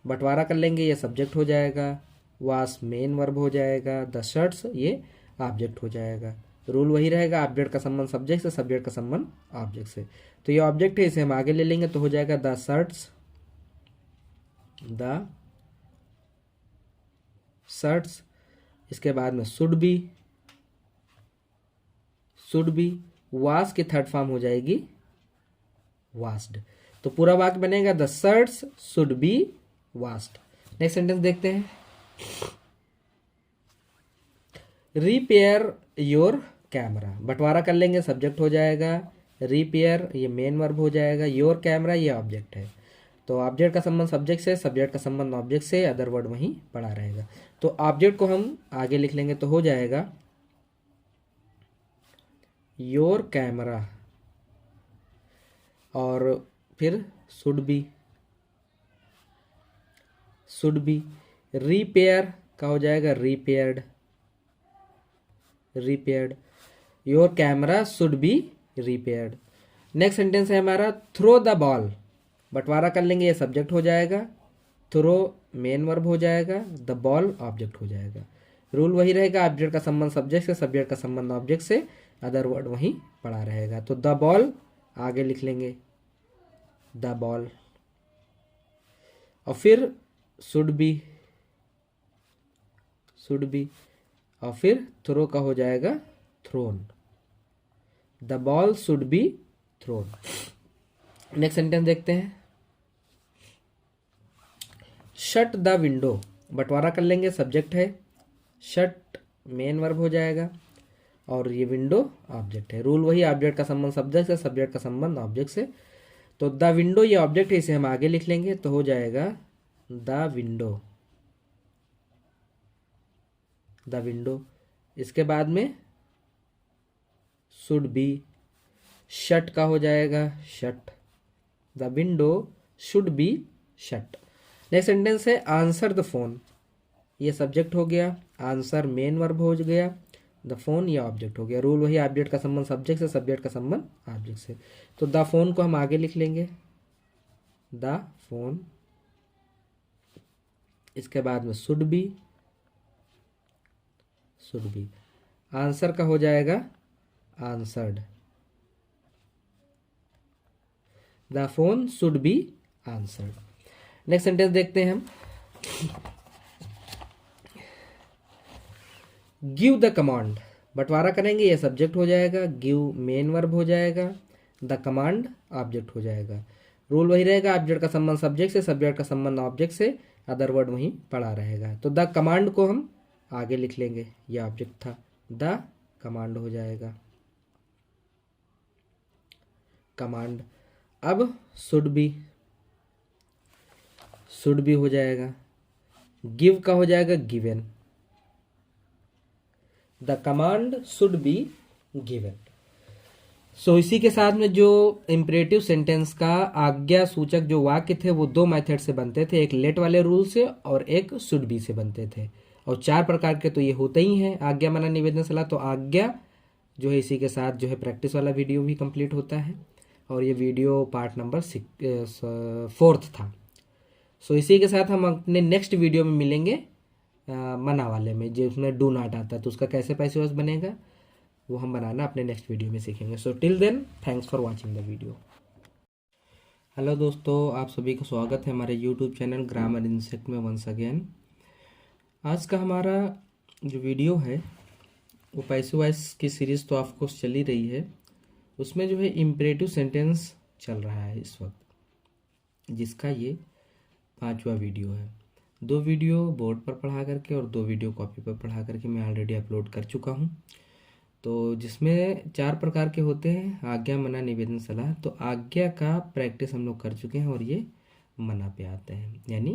बंटवारा कर लेंगे, ये सब्जेक्ट हो जाएगा, वॉश मेन वर्ब हो जाएगा, द शर्ट्स ये ऑब्जेक्ट हो जाएगा। रूल वही रहेगा, ऑब्जेक्ट का संबंध सब्जेक्ट से, सब्जेक्ट का संबंध ऑब्जेक्ट से। तो ये ऑब्जेक्ट है, इसे हम आगे ले लेंगे तो हो जाएगा द शर्ट्स, द शर्ट्स। इसके बाद में should be, should be, wash की थर्ड फॉर्म हो जाएगी वॉश्ड। तो पूरा वाक्य बनेगा the shirts should be washed. Next sentence देखते हैं, रिपेयर योर कैमरा, बंटवारा कर लेंगे, सब्जेक्ट हो जाएगा, रिपेयर ये मेन वर्ब हो जाएगा, योर कैमरा ये ऑब्जेक्ट है। तो ऑब्जेक्ट का संबंध सब्जेक्ट से, सब्जेक्ट का संबंध ऑब्जेक्ट से, अदर वर्ड वहीं पड़ा रहेगा। तो ऑब्जेक्ट को हम आगे लिख लेंगे तो हो जाएगा योर कैमरा, और फिर should be, should be, repair का हो जाएगा repaired, repaired, your camera should be repaired. Next sentence है हमारा थ्रो द बॉल, बंटवारा कर लेंगे, ये सब्जेक्ट हो जाएगा, थ्रो मेन वर्ब हो जाएगा, द बॉल ऑब्जेक्ट हो जाएगा। रूल वही रहेगा, ऑब्जेक्ट का संबंध सब्जेक्ट से, सब्जेक्ट का संबंध ऑब्जेक्ट से, अदर वर्ड वहीं पड़ा रहेगा। तो द बॉल आगे लिख लेंगे, द बॉल, और फिर शुड बी, शुड बी, और फिर थ्रो का हो जाएगा thrown, the ball should be thrown. Next sentence देखते हैं, शट द विंडो, बंटवारा कर लेंगे, सब्जेक्ट है, शट मेन वर्ब हो जाएगा, और ये विंडो ऑब्जेक्ट है। रूल वही, ऑब्जेक्ट का संबंध सब्जेक्ट से, सब्जेक्ट का संबंध ऑब्जेक्ट से। तो द विंडो ये ऑब्जेक्ट है, इसे हम आगे लिख लेंगे तो हो जाएगा द विंडो, द विंडो। इसके बाद में शुड बी, शट का हो जाएगा shut, the window should be shut. Next sentence है आंसर द फोन, ये सब्जेक्ट हो गया, आंसर मेन वर्ब हो गया, द फोन ये ऑब्जेक्ट हो गया। रूल वही, ऑब्जेक्ट का संबंध सब्जेक्ट से, सब्जेक्ट का संबंध ऑब्जेक्ट से। तो द फोन को हम आगे लिख लेंगे, द फोन। इसके बाद में should be, should be, answer का हो जाएगा answered, the phone should be answered. Next sentence देखते हैं हम, गिव द कमांड, बंटवारा करेंगे, ये सब्जेक्ट हो जाएगा, गिव मेन वर्ब हो जाएगा, द कमांड ऑब्जेक्ट हो जाएगा। रूल वही रहेगा, ऑब्जेक्ट का संबंध सब्जेक्ट से, सब्जेक्ट का संबंध ऑब्जेक्ट से, अदर वर्ड वहीं पड़ा रहेगा। तो द कमांड को हम आगे लिख लेंगे, ये ऑब्जेक्ट था, द कमांड हो जाएगा, कमांड। अब शुड बी, शुड बी हो जाएगा, गिव का हो जाएगा given, the command should be given. So इसी के साथ में जो इम्परेटिव सेंटेंस का आज्ञा सूचक जो वाक्य थे वो दो मेथड से बनते थे, एक लेट वाले रूल से और एक शुड बी से बनते थे। और चार प्रकार के तो ये होते ही हैं, आज्ञा मना निवेदन सलाह। तो आज्ञा जो है इसी के साथ जो है प्रैक्टिस वाला वीडियो भी कंप्लीट होता है, और ये वीडियो पार्ट नंबर 4 था। सो इसी के साथ हम अपने नेक्स्ट वीडियो में मिलेंगे मना वाले में, जो उसमें डू नॉट आता है, तो उसका कैसे पैसिव बनेगा वो हम बनाना अपने नेक्स्ट वीडियो में सीखेंगे। So till then thanks for watching the video. Hello दोस्तों, आप सभी का स्वागत है हमारे यूट्यूब चैनल ग्रामर इंसेक्ट में वंस अगेन। आज का हमारा जो वीडियो है वो पैसिव वॉइस की सीरीज़ तो आपको चल ही रही है, उसमें जो है इम्परेटिव सेंटेंस चल रहा है इस वक्त, जिसका ये 5वां वीडियो है। 2 वीडियो बोर्ड पर पढ़ा करके और 2 वीडियो कॉपी पर पढ़ा करके मैं ऑलरेडी अपलोड कर चुका हूँ। तो जिसमें 4 प्रकार के होते हैं, आज्ञा मना निवेदन सलाह। तो आज्ञा का प्रैक्टिस हम लोग कर चुके हैं और ये मना पे आते हैं, यानी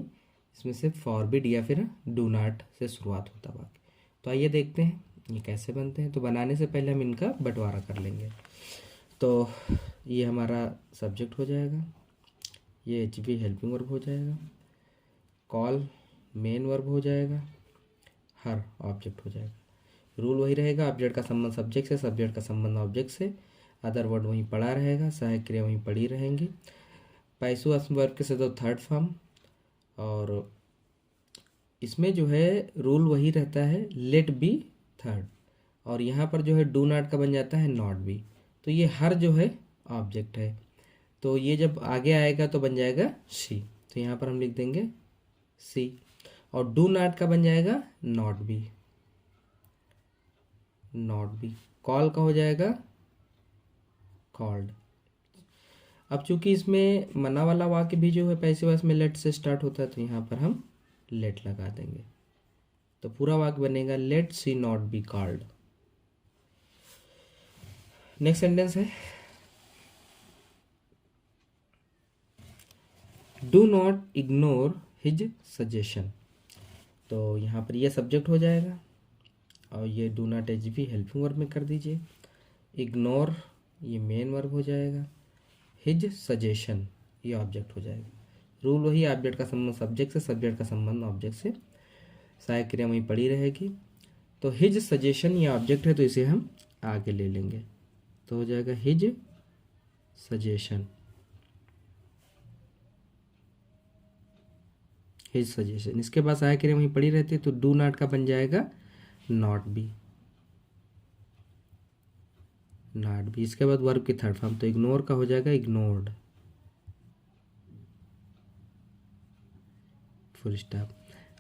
इसमें से फॉरबिड या फिर डू नॉट से शुरुआत होता वाक्य। तो आइए देखते हैं ये कैसे बनते हैं। तो बनाने से पहले हम इनका बंटवारा कर लेंगे। तो ये हमारा सब्जेक्ट हो जाएगा, ये एच बी हेल्पिंग वर्ब हो जाएगा, कॉल मेन वर्ब हो जाएगा, हर ऑब्जेक्ट हो जाएगा। रूल वही रहेगा, ऑब्जेक्ट का संबंध सब्जेक्ट से, सब्जेक्ट का संबंध ऑब्जेक्ट से, अदर वर्ड वहीं पड़ा रहेगा, सहायक क्रिया वहीं पड़ी रहेंगी। पैसिव वर्ब के से तो थर्ड फॉर्म, और इसमें जो है रूल वही रहता है, लेट बी थर्ड, और यहाँ पर जो है डू नॉट का बन जाता है नॉट बी। तो ये हर जो है ऑब्जेक्ट है, तो ये जब आगे आएगा तो बन जाएगा सी, तो यहाँ पर हम लिख देंगे सी। और डू नॉट का बन जाएगा not B, not be. Call का हो जाएगा कॉल्ड। अब चूंकि इसमें मना वाला वाक्य भी जो है पैसिव वॉइस में लेट से स्टार्ट होता है, तो यहाँ पर हम लेट लगा देंगे, तो पूरा वाक्य बनेगा let see not be called. Next sentence है do not ignore his suggestion. तो यहाँ पर यह सब्जेक्ट हो जाएगा, और ये डू नॉट एच बी हेल्पिंग वर्ब में कर दीजिए, इग्नोर ये मेन वर्ब हो जाएगा, हिज सजेशन ये ऑब्जेक्ट हो जाएगा। रूल वही, ऑब्जेक्ट का संबंध सब्जेक्ट से, सब्जेक्ट का संबंध ऑब्जेक्ट से, सहायक क्रिया वहीं पड़ी रहेगी। तो हिज सजेशन ये ऑब्जेक्ट है, तो इसे हम आगे ले लेंगे, तो हो जाएगा हिज सजेशन, हिज सजेशन। इसके बाद सहायक क्रिया वहीं पड़ी रहती है, तो डू नॉट का बन जाएगा नॉट बी, नॉट बी। इसके बाद वर्ब की थर्ड फॉर्म, तो इग्नोर का हो जाएगा इग्नोर्ड, फुल स्टॉप।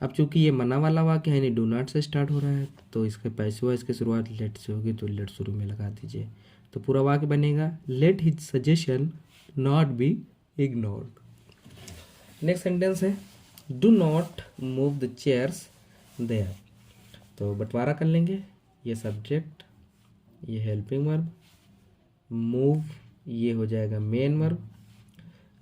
अब चूंकि ये मना वाला वाक्य है, यानी डू नॉट से स्टार्ट हो रहा है, तो इसके पैसिव वॉइस की शुरुआत लेट से होगी, तो लेट शुरू में लगा दीजिए, तो पूरा वाक्य बनेगा let his suggestion not be ignored. Next sentence है do not move the chairs there. तो बंटवारा कर लेंगे, ये सब्जेक्ट, ये हेल्पिंग वर्ब, मूव ये हो जाएगा मेन वर्ब,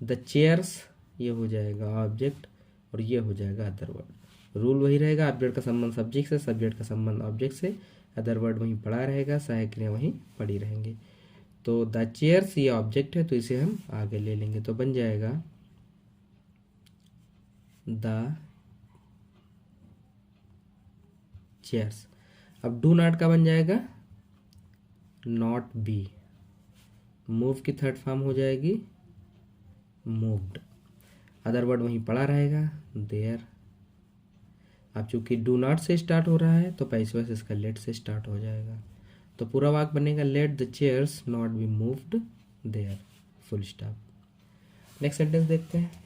द चेयर्स ये हो जाएगा ऑब्जेक्ट, और ये हो जाएगा अदर वर्ड। रूल वही रहेगा, ऑब्जेक्ट का संबंध सब्जेक्ट से, सब्जेक्ट का संबंध ऑब्जेक्ट से, अदर वर्ड वहीं पड़ा रहेगा, सहायक क्रिया वहीं पड़ी रहेंगी। तो द चेयर्स ये ऑब्जेक्ट है, तो इसे हम आगे ले लेंगे, तो बन जाएगा द चेयर्स। अब डू नॉट का बन जाएगा नॉट बी, मूव की थर्ड फॉर्म हो जाएगी मूव्ड, अदर वर्ड वहीं पड़ा रहेगा देयर। अब चूंकि डू नॉट से स्टार्ट हो रहा है, तो पैसिव वॉइस इसका लेट से स्टार्ट हो जाएगा, तो पूरा वाक्य बनेगा let the chairs not be moved there, full stop. Next sentence देखते हैं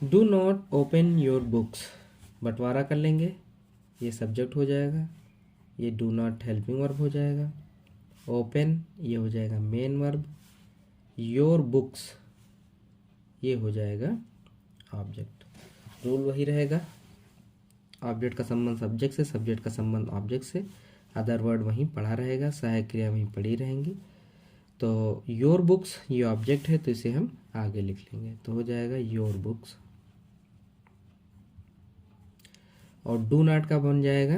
do not open your books. बंटवारा कर लेंगे, ये सब्जेक्ट हो जाएगा, ये डू नॉट हेल्पिंग वर्ब हो जाएगा, ओपन ये हो जाएगा मेन वर्ब, योर बुक्स ये हो जाएगा ऑब्जेक्ट। रूल वही रहेगा, ऑब्जेक्ट का संबंध सब्जेक्ट से, सब्जेक्ट का संबंध ऑब्जेक्ट से, अदर वर्ड वहीं पड़ा रहेगा, सहायक क्रिया वहीं पड़ी रहेंगी। तो योर बुक्स ये ऑब्जेक्ट है, तो इसे हम आगे लिख लेंगे, तो हो जाएगा योर बुक्स। और डू नॉट का बन जाएगा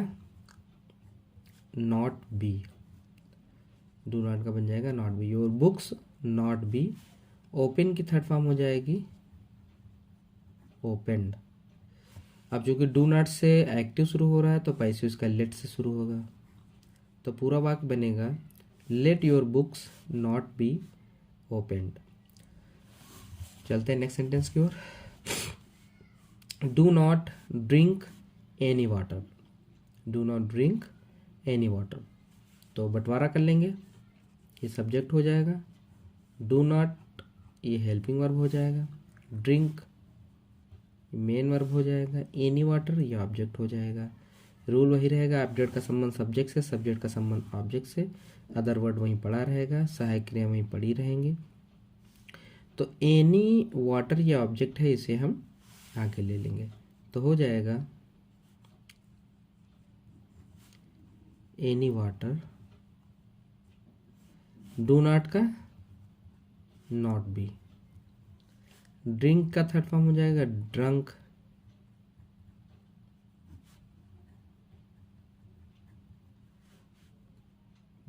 नॉट बी, डू नॉट का बन जाएगा not B, your books not B. Open की थर्ड फॉर्म हो जाएगी ओपेंड। अब जो कि डू नॉट से एक्टिव शुरू हो रहा है, तो पैसिव इसका लेट से शुरू होगा, तो पूरा वाक्य बनेगा let your books not be opened. चलते हैं नेक्स्ट सेंटेंस की ओर। Do not drink any water, do not drink any water. तो बंटवारा कर लेंगे, ये सब्जेक्ट हो जाएगा, डू नॉट ये हेल्पिंग वर्ब हो जाएगा, ड्रिंक मेन वर्ब हो जाएगा, एनी वाटर ये ऑब्जेक्ट हो जाएगा। रूल वही रहेगा, ऑब्जेक्ट का संबंध सब्जेक्ट से, सब्जेक्ट का संबंध ऑब्जेक्ट से, अदर वर्ड वहीं पड़ा रहेगा, सहायक क्रिया वहीं पड़ी रहेंगी। तो एनी वाटर ये ऑब्जेक्ट है, इसे हम आगे ले लेंगे, तो हो जाएगा एनी वाटर, डू नॉट का नॉट बी, ड्रिंक का थर्ड फॉर्म हो जाएगा ड्रंक,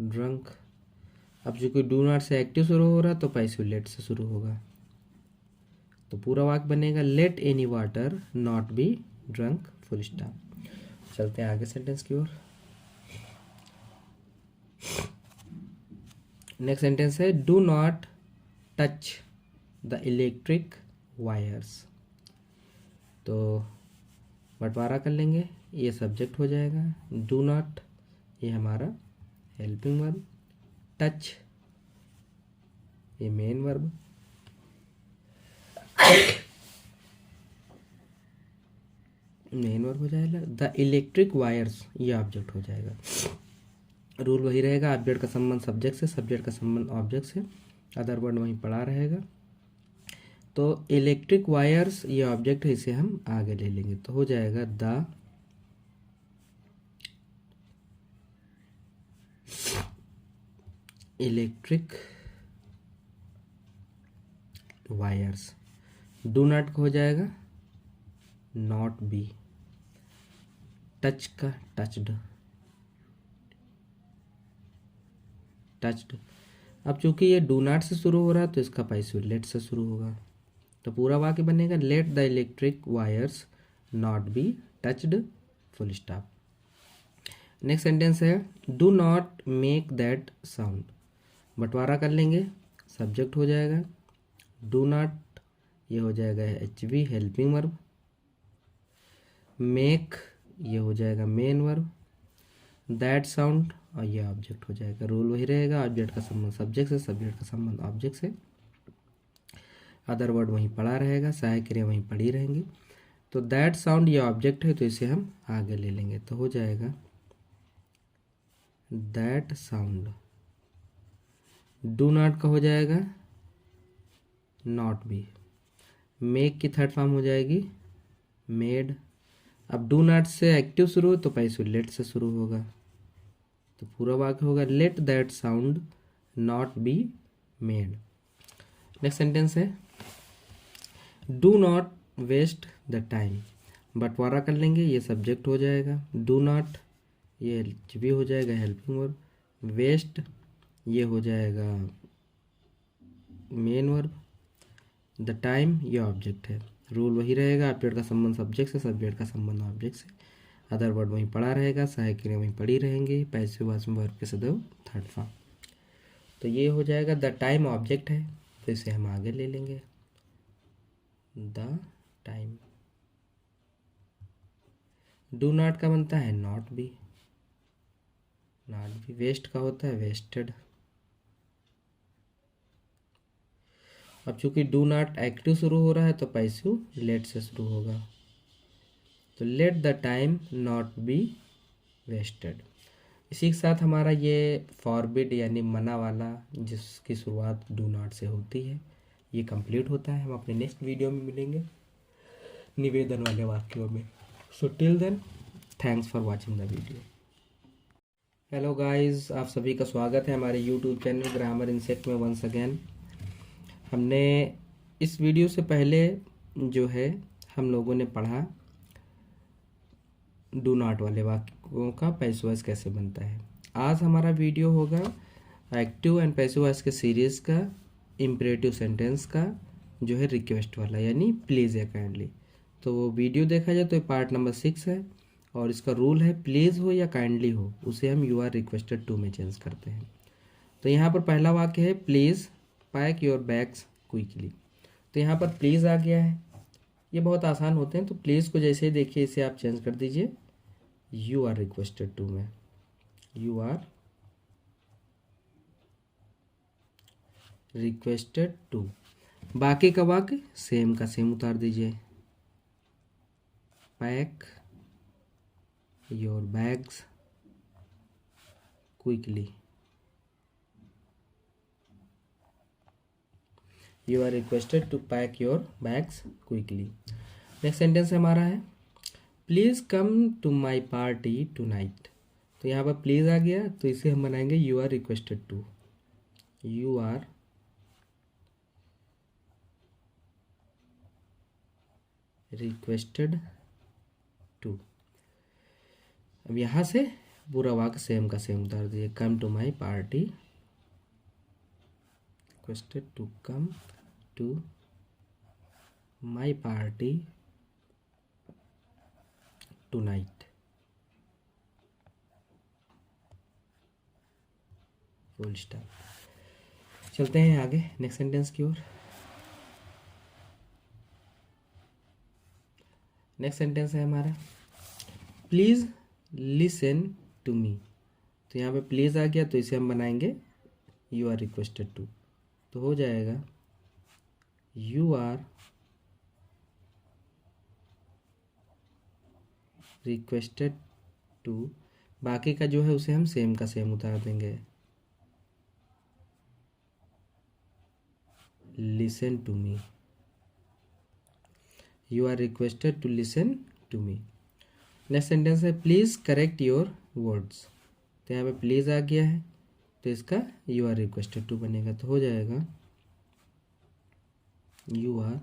ड्रंक। अब जो कि डू नॉट से एक्टिव शुरू हो रहा है तो पैसिव लेट से शुरू होगा, तो पूरा वाक्य बनेगा let any water not be drunk full stop. चलते हैं आगे सेंटेंस की ओर। नेक्स्ट सेंटेंस है do not touch the electric wires. तो बंटवारा कर लेंगे, ये सब्जेक्ट हो जाएगा, डू नॉट ये हमारा हेल्पिंग वर्ब, टच ये मेन वर्ब, हो जाएगा, द इलेक्ट्रिक वायर्स ये ऑब्जेक्ट हो जाएगा। रूल वही रहेगा, ऑब्जेक्ट का संबंध सब्जेक्ट से, सब्जेक्ट का संबंध ऑब्जेक्ट से, अदर वर्ड वहीं पड़ा रहेगा। तो इलेक्ट्रिक वायर्स ये ऑब्जेक्ट है, इसे हम आगे ले लेंगे तो हो जाएगा the electric wires. Do not का हो जाएगा नॉट बी, टच का टच्ड, अब चूंकि ये डू नॉट से शुरू हो रहा है तो इसका पैसिव लेट से शुरू होगा, तो पूरा वाक्य बनेगा let the electric wires not be touched full stop. Next sentence है do not make that sound. बंटवारा कर लेंगे, सब्जेक्ट हो जाएगा, डू नॉट ये हो जाएगा H we helping verb, make ये हो जाएगा मेन वर्ब, दैट साउंड और ये ऑब्जेक्ट हो जाएगा। रूल वही रहेगा, ऑब्जेक्ट का संबंध सब्जेक्ट से, सब्जेक्ट का संबंध ऑब्जेक्ट से, अदर वर्ड वहीं पड़ा रहेगा, सहायक क्रिया वहीं पड़ी रहेंगी। तो दैट साउंड ये ऑब्जेक्ट है तो इसे हम आगे ले लेंगे तो हो जाएगा दैट साउंड। डू नॉट का हो जाएगा नॉट बी, मेक की थर्ड फॉर्म हो जाएगी मेड। अब डू नॉट से एक्टिव शुरू हो तो पैसिव लेट से शुरू होगा, तो पूरा वाक्य होगा let that sound not be made. Next sentence है do not waste the time. बंटवारा कर लेंगे, ये सब्जेक्ट हो जाएगा, डू नॉट ये भी हो जाएगा हेल्पिंग वर्ब, वेस्ट ये हो जाएगा मेन वर्ब, द टाइम ये ऑब्जेक्ट है। रूल वही रहेगा, ऑब्जेक्ट का संबंध सब्जेक्ट से, सब्जेक्ट का संबंध ऑब्जेक्ट से, अदर वर्ड वहीं पड़ा रहेगा, सहायक क्रिया वहीं पड़ी रहेंगी, पैसिव वॉइस में वर्ब के सदैव थर्ड फॉर्म। तो ये हो जाएगा द टाइम ऑब्जेक्ट है तो इसे हम आगे ले लेंगे द टाइम। डू नॉट का बनता है नॉट बी, वेस्ट का होता है वेस्टेड। अब चूंकि डू नॉट एक्टिव शुरू हो रहा है तो पैसिव लेट से शुरू होगा, तो let the time not be wasted. इसी के साथ हमारा ये फॉरबिड यानी मना वाला जिसकी शुरुआत डू नॉट से होती है ये कंप्लीट होता है। हम अपने नेक्स्ट वीडियो में मिलेंगे निवेदन वाले वाक्यों में। So till then thanks for watching the video. Hello guys, आप सभी का स्वागत है हमारे यूट्यूब चैनल ग्रामर इंसेक्ट में वंस अगेन। हमने इस वीडियो से पहले जो है हम लोगों ने पढ़ा डू नॉट वाले वाक्यों का पैसिव वॉइस कैसे बनता है। आज हमारा वीडियो होगा एक्टिव एंड पैसिव वॉइस के सीरीज़ का इम्परेटिव सेंटेंस का जो है रिक्वेस्ट वाला यानी प्लीज़ या काइंडली। तो वो वीडियो देखा जाए तो ये पार्ट नंबर 6 है और इसका रूल है प्लीज़ हो या काइंडली हो उसे हम यू आर रिक्वेस्टेड टू में चेंज करते हैं। तो यहाँ पर पहला वाक्य है please pack your bags quickly. तो यहाँ पर प्लीज़ आ गया है, ये बहुत आसान होते हैं। तो प्लीज़ को जैसे ही देखिए इसे आप चेंज कर दीजिए यू आर रिक्वेस्टेड टू में, यू आर रिक्वेस्टेड टू। बाकी का वाक्य सेम का सेम उतार दीजिए, pack your bags quickly, you are requested to pack your bags quickly. Next sentence हमारा है please come to my party tonight. तो यहाँ पर प्लीज़ आ गया तो इसे हम बनाएंगे you are requested to, you are requested to. अब यहाँ से पूरा वाक्य सेम का सेम उतार दीजिए। Come to my party, requested to come to my party tonight. Full stop. चलते हैं आगे नेक्स्ट सेंटेंस की ओर। नेक्स्ट सेंटेंस है हमारा प्लीज़ लिसन टू मी। तो यहाँ पे प्लीज़ आ गया तो इसे हम बनाएंगे यू आर रिक्वेस्टेड टू। तो हो जाएगा यू आर रिक्वेस्टेड टू। बाकी का जो है उसे हम सेम का सेम उतार देंगे। Listen to me, you are requested to listen to me. Next sentence है प्लीज़ करेक्ट योर वर्ड्स। तो यहाँ पे प्लीज़ आ गया है तो इसका यू आर रिक्वेस्टेड टू बनेगा। तो हो जाएगा you are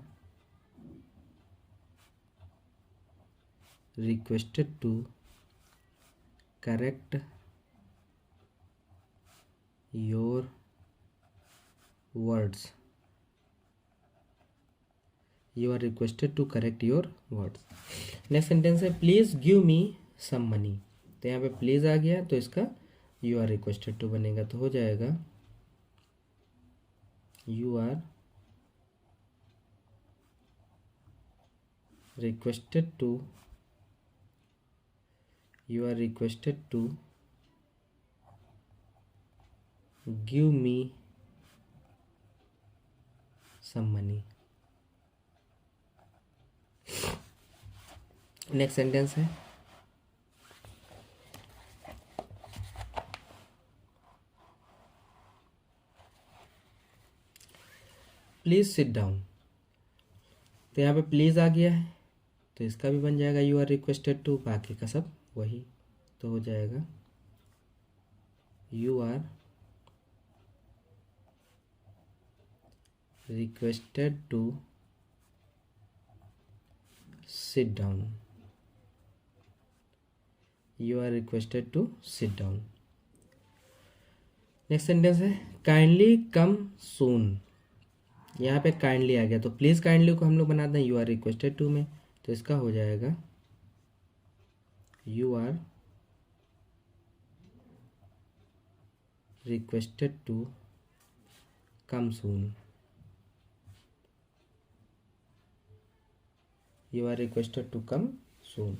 requested to correct your words. You are requested to correct your words. Next sentence है please give me some money. तो यहाँ पे प्लीज़ आ गया तो इसका यू आर रिक्वेस्टेड टू बनेगा। तो हो जाएगा you are requested to, you are requested to give me some money। Next sentence है प्लीज सिट डाउन। तो यहाँ पे प्लीज आ गया है तो इसका भी बन जाएगा यू आर रिक्वेस्टेड टू। बाकी का सब वही। तो हो जाएगा you are requested to sit down, you are requested to sit down. Next sentence है काइंडली कम सून। यहाँ पे काइंडली आ गया तो प्लीज़ काइंडली को हम लोग बनाते हैं यू आर रिक्वेस्टेड टू में। तो इसका हो जाएगा you are requested to come soon, you are requested to come soon.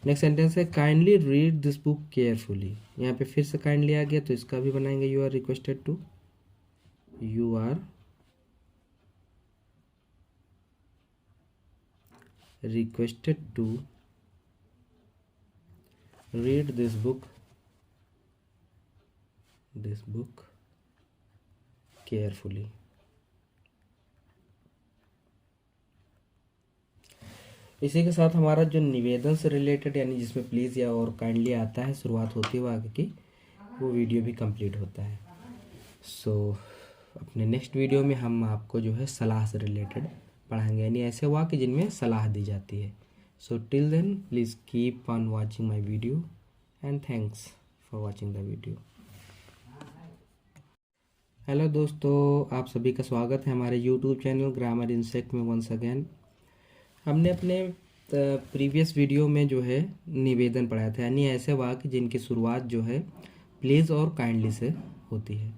Next sentence है kindly read this book carefully. यहाँ पे फिर से काइंडली आ गया तो इसका भी बनाएंगे you are requested to, you are requested to read this book carefully. इसी के साथ हमारा जो निवेदन से रिलेटेड यानी जिसमें प्लीज़ या और काइंडली आता है शुरुआत होती है आगे की, वो वीडियो भी कंप्लीट होता है। सो अपने नेक्स्ट वीडियो में हम आपको जो है सलाह से रिलेटेड पढ़ाएंगे, यानी ऐसे वाक्य जिनमें सलाह दी जाती है। So till then please keep on watching my video and thanks for watching the video. Hello दोस्तों, आप सभी का स्वागत है हमारे यूट्यूब चैनल ग्रामर इंसेक्ट में वंस अगेन। हमने अपने प्रीवियस वीडियो में जो है निवेदन पढ़ाया था, यानी ऐसे वाक्य जिनकी शुरुआत जो है प्लीज़ और काइंडली से होती है।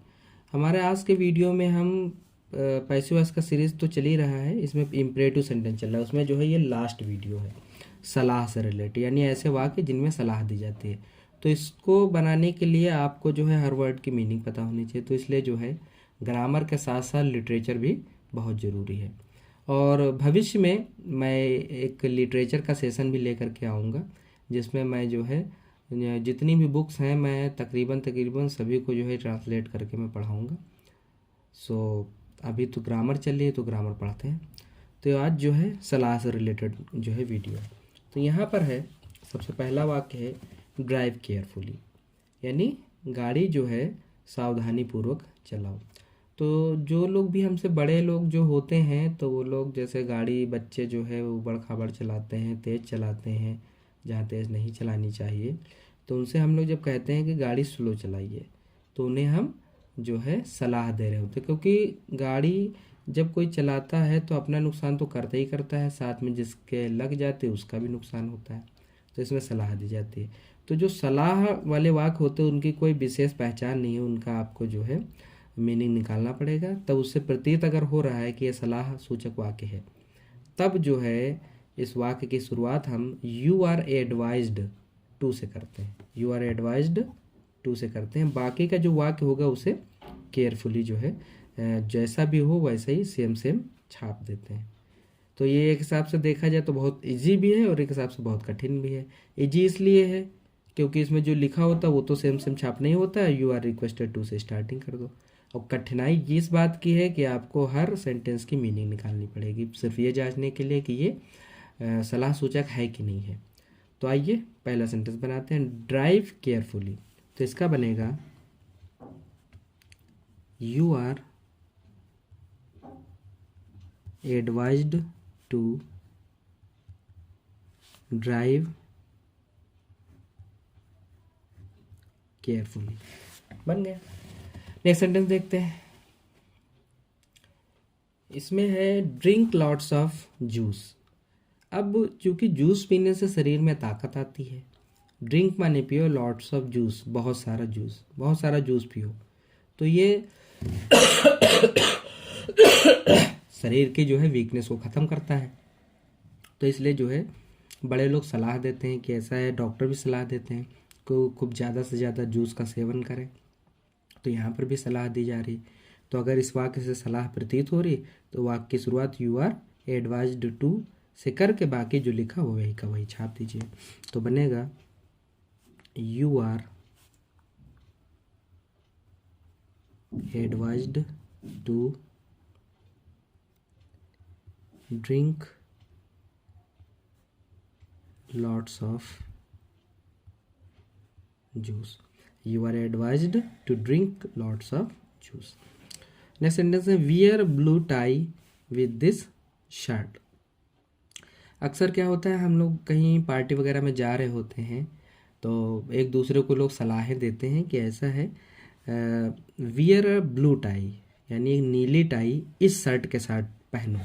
हमारे आज के वीडियो में हम पैसिव वॉइस का सीरीज़ तो चल ही रहा है, इसमें इम्परेटिव सेंटेंस चल रहा है। उसमें जो है ये लास्ट वीडियो है सलाह से रिलेटेड, यानी ऐसे वाक्य जिनमें सलाह दी जाती है। तो इसको बनाने के लिए आपको जो है हर वर्ड की मीनिंग पता होनी चाहिए। तो इसलिए जो है ग्रामर के साथ साथ लिटरेचर भी बहुत ज़रूरी है। और भविष्य में मैं एक लिटरेचर का सेशन भी लेकर के आऊँगा, जिसमें मैं जो है जितनी भी बुक्स हैं मैं तकरीबन सभी को जो है ट्रांसलेट करके मैं पढ़ाऊँगा। सो अभी तो ग्रामर चल रही है तो ग्रामर पढ़ते हैं। तो आज जो है सलाह से रिलेटेड जो है वीडियो है। तो यहाँ पर है सबसे पहला वाक्य है ड्राइव केयरफुली, यानी गाड़ी जो है सावधानी पूर्वक चलाओ। तो जो लोग भी हमसे बड़े लोग जो होते हैं तो वो लोग जैसे गाड़ी बच्चे जो है वो उबड़ खाबड़ चलाते हैं, तेज़ चलाते हैं जहाँ तेज़ नहीं चलानी चाहिए। तो उनसे हम लोग जब कहते हैं कि गाड़ी स्लो चलाइए, तो उन्हें हम जो है सलाह दे रहे होते हैं, क्योंकि गाड़ी जब कोई चलाता है तो अपना नुकसान तो करता ही करता है, साथ में जिसके लग जाते हैं उसका भी नुकसान होता है, तो इसमें सलाह दी जाती है। तो जो सलाह वाले वाक्य होते हैं उनकी कोई विशेष पहचान नहीं है, उनका आपको जो है मीनिंग निकालना पड़ेगा। तब उससे प्रतीत अगर हो रहा है कि यह सलाह सूचक वाक्य है, तब जो है इस वाक्य की शुरुआत हम यू आर एडवाइज्ड टू से करते हैं, यू आर एडवाइज्ड टू से करते हैं। बाकी का जो वाक्य होगा उसे केयरफुली जो है जैसा भी हो वैसे ही सेम सेम छाप देते हैं। तो ये एक हिसाब से देखा जाए तो बहुत इजी भी है और एक हिसाब से बहुत कठिन भी है। इजी इसलिए है क्योंकि इसमें जो लिखा होता है वो तो सेम सेम छापना ही होता है, यू आर रिक्वेस्टेड टू से स्टार्टिंग कर दो। और कठिनाई इस बात की है कि आपको हर सेंटेंस की मीनिंग निकालनी पड़ेगी, सिर्फ ये जांचने के लिए कि ये सलाह सूचक है कि नहीं है। तो आइए पहला सेंटेंस बनाते हैं, ड्राइव केयरफुली। तो इसका बनेगा you are advised to drive carefully. बन गया। नेक्स्ट सेंटेंस देखते हैं, इसमें है ड्रिंक लॉट्स ऑफ जूस। अब चूंकि जूस पीने से शरीर में ताकत आती है, ड्रिंक माने पियो, लॉट्स ऑफ जूस बहुत सारा जूस पियो, तो ये शरीर की जो है वीकनेस को ख़त्म करता है। तो इसलिए जो है बड़े लोग सलाह देते हैं कि ऐसा है, डॉक्टर भी सलाह देते हैं कि खूब ज़्यादा से ज़्यादा जूस का सेवन करें। तो यहाँ पर भी सलाह दी जा रही। तो अगर इस वाक्य से सलाह प्रतीत हो रही तो वाक्य की शुरुआत यू आर एडवाइज्ड टू से करके बाकी जो लिखा वो वही का वही छाप दीजिए। तो बनेगा you are advised to drink lots of juice. You are advised to drink lots of juice. Next sentence है wear blue tie with this shirt. अक्सर क्या होता है, हम लोग कहीं पार्टी वगैरह में जा रहे होते हैं तो एक दूसरे को लोग सलाहें देते हैं कि ऐसा है वियर अ ब्लू टाई, यानी एक नीली टाई इस शर्ट के साथ पहनो।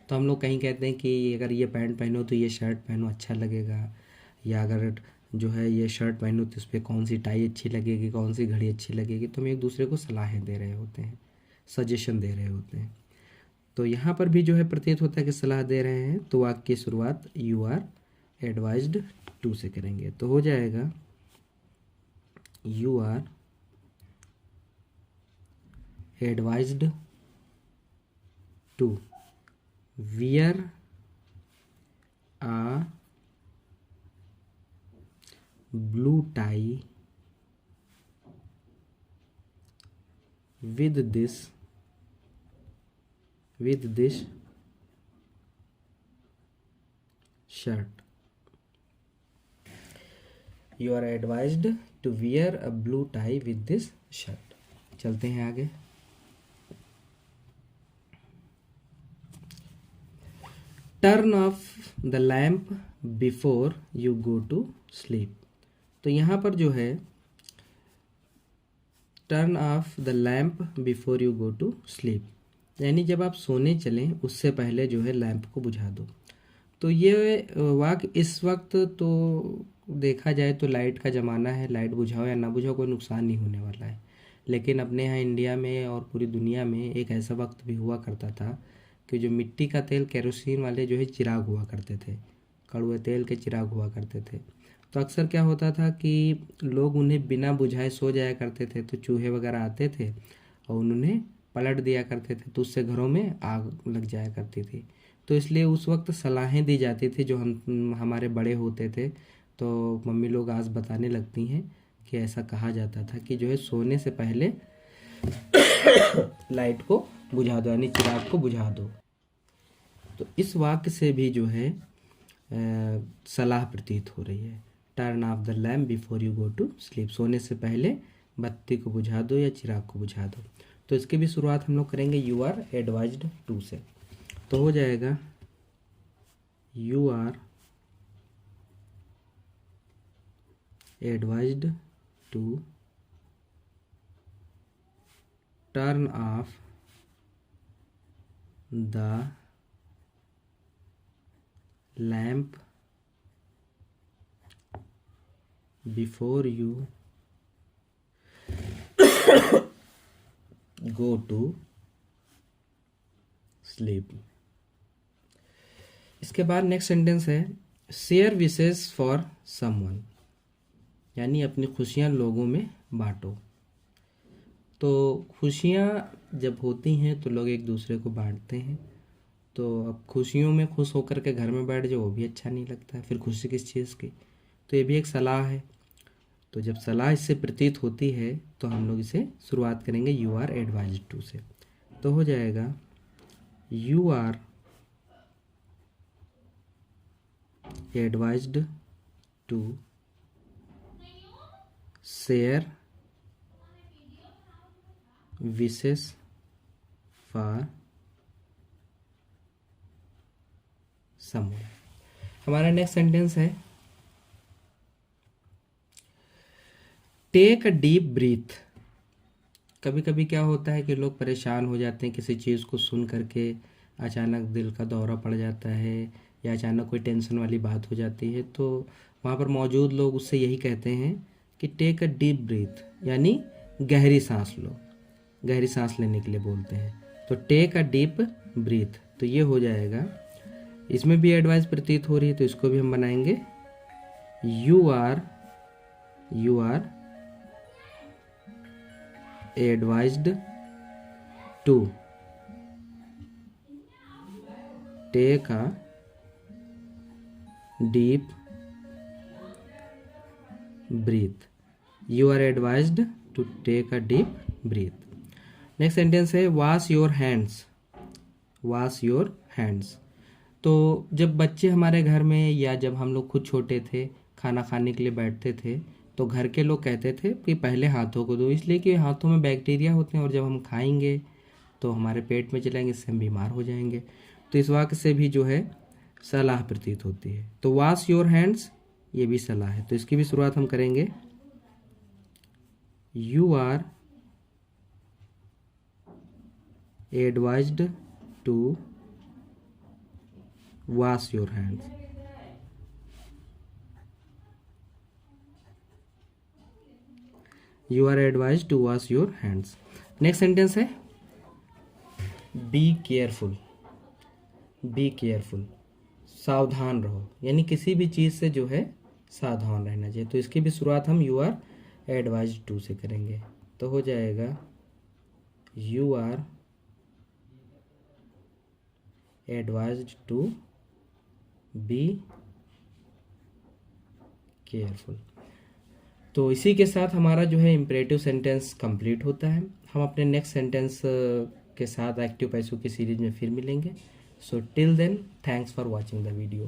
तो हम लोग कहीं कहते हैं कि अगर ये पैंट पहनो तो ये शर्ट पहनो अच्छा लगेगा, या अगर जो है ये शर्ट पहनो तो इस पर कौन सी टाई अच्छी लगेगी, कौन सी घड़ी अच्छी लगेगी। तो हम एक दूसरे को सलाहें दे रहे होते हैं, सजेशन दे रहे होते हैं। तो यहाँ पर भी जो है प्रतीत होता है कि सलाह दे रहे हैं। तो वाक्य की शुरुआत यू आर एडवाइज्ड टू से करेंगे, तो हो जाएगा you are advised to wear a blue tie with this shirt. You are advised to wear a blue tie with this shirt. चलते हैं आगे। Turn off the lamp before you go to sleep. तो यहाँ पर जो है turn off the lamp before you go to sleep, यानी जब आप सोने चलें उससे पहले जो है लैंप को बुझा दो। तो ये वाक्य इस वक्त तो देखा जाए तो लाइट का ज़माना है, लाइट बुझाओ या ना बुझाओ कोई नुकसान नहीं होने वाला है। लेकिन अपने यहाँ इंडिया में और पूरी दुनिया में एक ऐसा वक्त भी हुआ करता था कि जो मिट्टी का तेल केरोसिन वाले जो है चिराग हुआ करते थे, कड़वे तेल के चिराग हुआ करते थे। तो अक्सर क्या होता था कि लोग उन्हें बिना बुझाए सो जाया करते थे, तो चूहे वगैरह आते थे और उन्हें पलट दिया करते थे, तो उससे घरों में आग लग जाया करती थी। तो इसलिए उस वक्त सलाहें दी जाती थी जो हमारे बड़े होते थे। तो मम्मी लोग आज बताने लगती हैं कि ऐसा कहा जाता था कि जो है सोने से पहले लाइट को बुझा दो, यानी चिराग को बुझा दो। तो इस वाक्य से भी जो है सलाह प्रतीत हो रही है, turn off the lamp before you go to sleep, सोने से पहले बत्ती को बुझा दो या चिराग को बुझा दो। तो इसकी भी शुरुआत हम लोग करेंगे यू आर एडवाइज्ड टू से। तो हो जाएगा you are advised to turn off the lamp before you go to sleep। इसके बाद नेक्स्ट सेंटेंस है शेयर विशेस फॉर समवन, यानी अपनी खुशियाँ लोगों में बांटो। तो खुशियाँ जब होती हैं तो लोग एक दूसरे को बांटते हैं। तो अब खुशियों में खुश होकर के घर में बैठ जाओ वो भी अच्छा नहीं लगता है, फिर खुशी किस चीज़ की। तो ये भी एक सलाह है। तो जब सलाह इससे प्रतीत होती है तो हम लोग इसे शुरुआत करेंगे यू आर एडवाइज्ड टू से। तो हो जाएगा you are advised to share wishes for someone. हमारा नेक्स्ट सेंटेंस है टेक अ डीप ब्रीथ। कभी कभी क्या होता है कि लोग परेशान हो जाते हैं किसी चीज़ को सुन करके, अचानक दिल का दौरा पड़ जाता है या अचानक कोई टेंशन वाली बात हो जाती है, तो वहाँ पर मौजूद लोग उससे यही कहते हैं कि टेक अ डीप ब्रीथ, यानी गहरी सांस लो। गहरी सांस लेने के लिए बोलते हैं। तो टेक अ डीप ब्रीथ, तो ये हो जाएगा। इसमें भी एडवाइस प्रतीत हो रही है तो इसको भी हम बनाएंगे you are advised to take a deep breath. You are advised to take a deep breath. Next sentence है wash your hands. Wash your hands. तो जब बच्चे हमारे घर में या जब हम लोग खुद छोटे थे खाना खाने के लिए बैठते थे तो घर के लोग कहते थे कि पहले हाथों को धो, इसलिए कि हाथों में बैक्टीरिया होते हैं और जब हम खाएंगे तो हमारे पेट में चलेंगे, इससे हम बीमार हो जाएंगे। तो इस वाक्य से भी जो है सलाह प्रतीत होती है। तो वॉश योर हैंड्स ये भी सलाह है। तो इसकी भी शुरुआत हम करेंगे you are advised to wash your hands. You are advised to wash your hands. Next sentence है बी केयरफुल। बी केयरफुल, सावधान रहो, यानी किसी भी चीज़ से जो है सावधान रहना चाहिए। तो इसकी भी शुरुआत हम यू आर एडवाइज्ड टू से करेंगे। तो हो जाएगा you are advised to be careful. तो इसी के साथ हमारा जो है इम्परेटिव सेंटेंस कंप्लीट होता है। हम अपने नेक्स्ट सेंटेंस के साथ एक्टिव पैसों की सीरीज में फिर मिलेंगे। So till then thanks for watching the video.